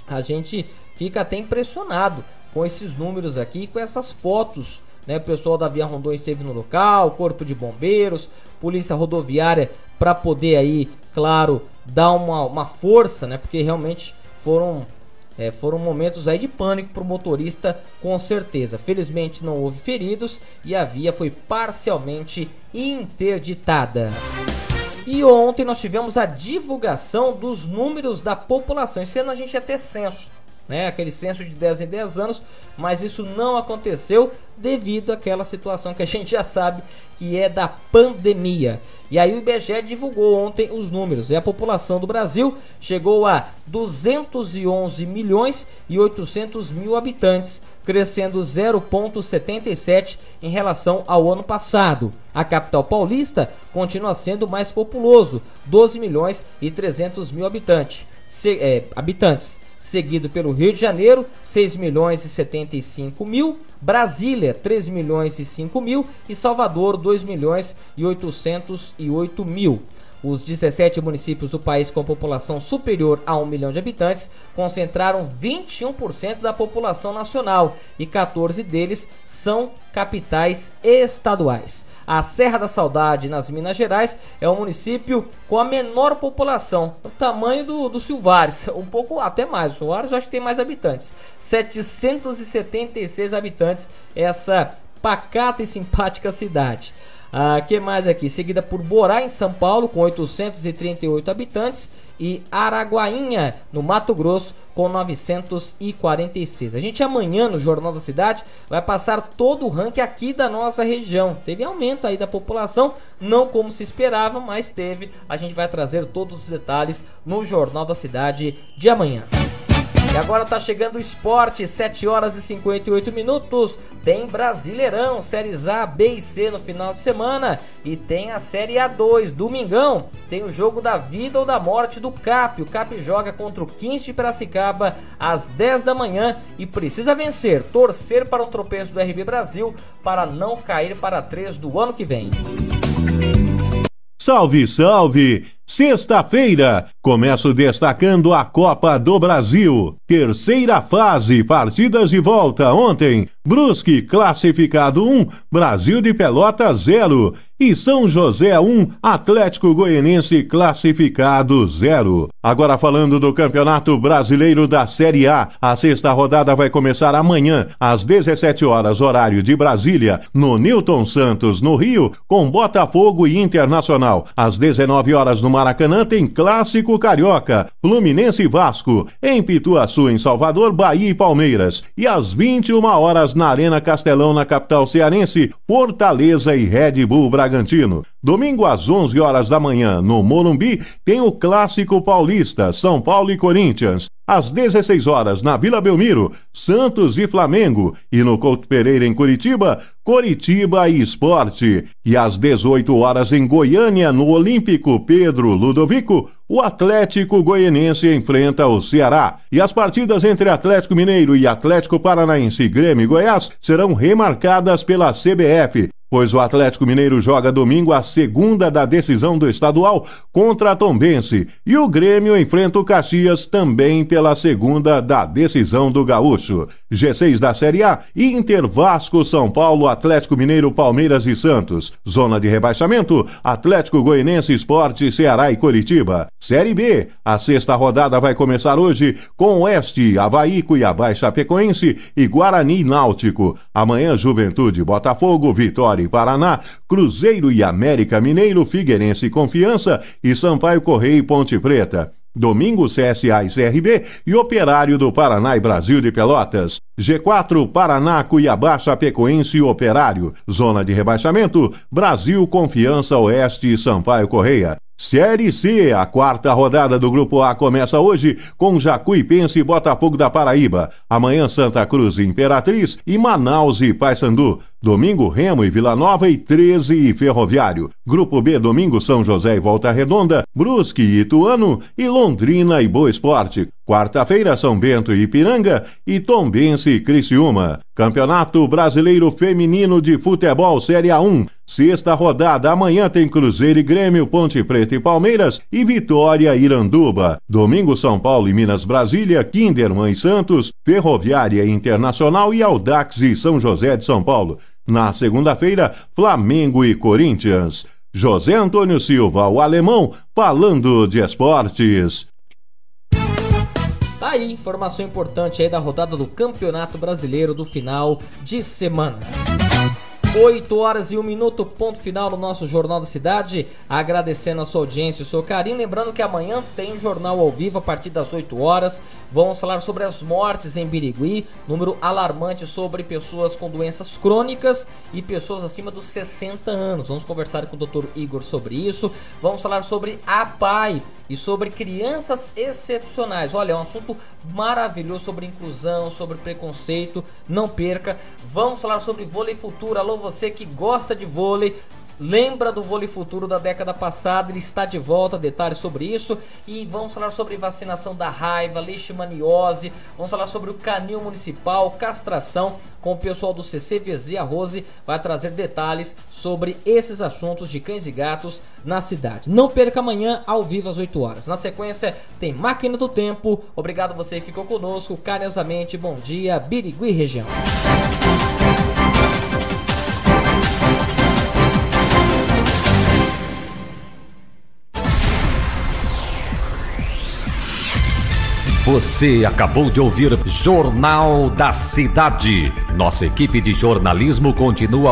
a gente fica até impressionado com esses números aqui, com essas fotos, né? O pessoal da Via Rondon esteve no local, Corpo de Bombeiros, Polícia Rodoviária, para poder aí, claro, dar uma força, né? Porque realmente foram momentos aí de pânico para o motorista, com certeza. Felizmente não houve feridos e a via foi parcialmente interditada. E ontem nós tivemos a divulgação dos números da população. Esse ano a gente ia ter censo. né? Aquele censo de 10 em 10 anos, mas isso não aconteceu devido àquela situação que a gente já sabe que é da pandemia. E aí o IBGE divulgou ontem os números, e a população do Brasil chegou a 211 milhões e 800 mil habitantes, crescendo 0,77 em relação ao ano passado. A capital paulista continua sendo mais populoso, 12 milhões e 300 mil habitantes, seguido pelo Rio de Janeiro, 6 milhões e 75 mil, Brasília, 3 milhões e 5 mil e Salvador, 2 milhões e 808 mil. Os 17 municípios do país com população superior a 1 milhão de habitantes concentraram 21% da população nacional e 14 deles são capitais estaduais. A Serra da Saudade, nas Minas Gerais, é o município com a menor população, o tamanho do Silvares, um pouco até mais. O Silvares eu acho que tem mais habitantes, 776 habitantes, essa pacata e simpática cidade. Que mais aqui? Seguida por Borá, em São Paulo, com 838 habitantes, e Araguainha, no Mato Grosso, com 946. A gente amanhã, no Jornal da Cidade, vai passar todo o ranking aqui da nossa região. Teve aumento aí da população, não como se esperava, mas teve. A gente vai trazer todos os detalhes no Jornal da Cidade de amanhã. E agora tá chegando o esporte, 7 horas e 58 minutos. Tem Brasileirão, séries A, B e C no final de semana. E tem a Série A2, domingão. Tem o jogo da vida ou da morte do CAP. O CAP joga contra o 15 de Piracicaba às 10 da manhã e precisa vencer, torcer para um tropeço do RB Brasil para não cair para 3 do ano que vem. Salve, salve! Sexta-feira, começo destacando a Copa do Brasil. Terceira fase, partidas de volta ontem. Brusque, classificado 1, Brasil de Pelotas 0. E São José 1, Atlético Goianiense, classificado 0. Agora falando do Campeonato Brasileiro da Série A. A sexta rodada vai começar amanhã, às 17 horas, horário de Brasília, no Newton Santos, no Rio, com Botafogo e Internacional. Às 19 horas no Maracanã tem Clássico Carioca, Fluminense e Vasco. Em Pituaçu, em Salvador, Bahia e Palmeiras. E às 21 horas na Arena Castelão, na capital cearense, Fortaleza e Red Bull Bragantino. Domingo às 11 horas da manhã, no Morumbi, tem o Clássico Paulista, São Paulo e Corinthians. Às 16 horas, na Vila Belmiro, Santos e Flamengo. E no Couto Pereira, em Curitiba, Coritiba e Sport. E às 18 horas, em Goiânia, no Olímpico Pedro Ludovico, o Atlético Goianiense enfrenta o Ceará. E as partidas entre Atlético Mineiro e Atlético Paranaense, Grêmio e Goiás serão remarcadas pela CBF, pois o Atlético Mineiro joga domingo a segunda da decisão do estadual contra a Tombense. E o Grêmio enfrenta o Caxias também pela segunda da decisão do Gaúcho. G6 da Série A, Inter, Vasco, São Paulo, Atlético Mineiro, Palmeiras e Santos. Zona de rebaixamento, Atlético Goianiense, Sport, Ceará e Coritiba. Série B, a sexta rodada vai começar hoje com Oeste, Avaí, Cuiabá e Chapecoense e Guarani e Náutico. Amanhã, Juventude, Botafogo, Vitória e Paraná, Cruzeiro e América Mineiro, Figueirense e Confiança e Sampaio Correia e Ponte Preta. Domingo, CSA e CRB e Operário do Paraná e Brasil de Pelotas. G4, Paraná, Cuiabá, Chapecoense e Operário. Zona de rebaixamento, Brasil, Confiança, Oeste e Sampaio Correia. Série C, a quarta rodada do Grupo A começa hoje com Jacuipense e Botafogo da Paraíba. Amanhã, Santa Cruz e Imperatriz e Manaus e Paysandu. Domingo, Remo e Vila Nova e 13 e Ferroviário. Grupo B, domingo, São José e Volta Redonda, Brusque e Ituano e Londrina e Boa Esporte. Quarta-feira, São Bento e Ipiranga e Tombense e Criciúma. Campeonato Brasileiro Feminino de Futebol, Série A1. Sexta rodada, amanhã tem Cruzeiro e Grêmio, Ponte Preta e Palmeiras e Vitória e Iranduba. Domingo, São Paulo e Minas Brasília, Kinderman e Santos, Ferroviária Internacional e Audax e São José de São Paulo. Na segunda-feira, Flamengo e Corinthians. José Antônio Silva, o alemão, falando de esportes. Tá aí, informação importante aí da rodada do Campeonato Brasileiro do final de semana. 8h01, ponto final no nosso Jornal da Cidade. Agradecendo a sua audiência e o seu carinho. Lembrando que amanhã tem Jornal ao Vivo a partir das 8 horas. Vamos falar sobre as mortes em Birigui. Número alarmante sobre pessoas com doenças crônicas e pessoas acima dos 60 anos. Vamos conversar com o Dr. Igor sobre isso. Vamos falar sobre a PAI e sobre crianças excepcionais. Olha, é um assunto maravilhoso sobre inclusão, sobre preconceito. Não perca. Vamos falar sobre vôlei futuro. Alô, você que gosta de vôlei, lembra do vôlei futuro da década passada, ele está de volta, detalhes sobre isso. E vamos falar sobre vacinação da raiva, leishmaniose, vamos falar sobre o canil municipal, castração, com o pessoal do CCVZ. A Rose vai trazer detalhes sobre esses assuntos de cães e gatos na cidade. Não perca amanhã, ao vivo às 8 horas. Na sequência tem Máquina do Tempo. Obrigado você que ficou conosco carinhosamente. Bom dia, Birigui região. Você acabou de ouvir Jornal da Cidade. Nossa equipe de jornalismo continua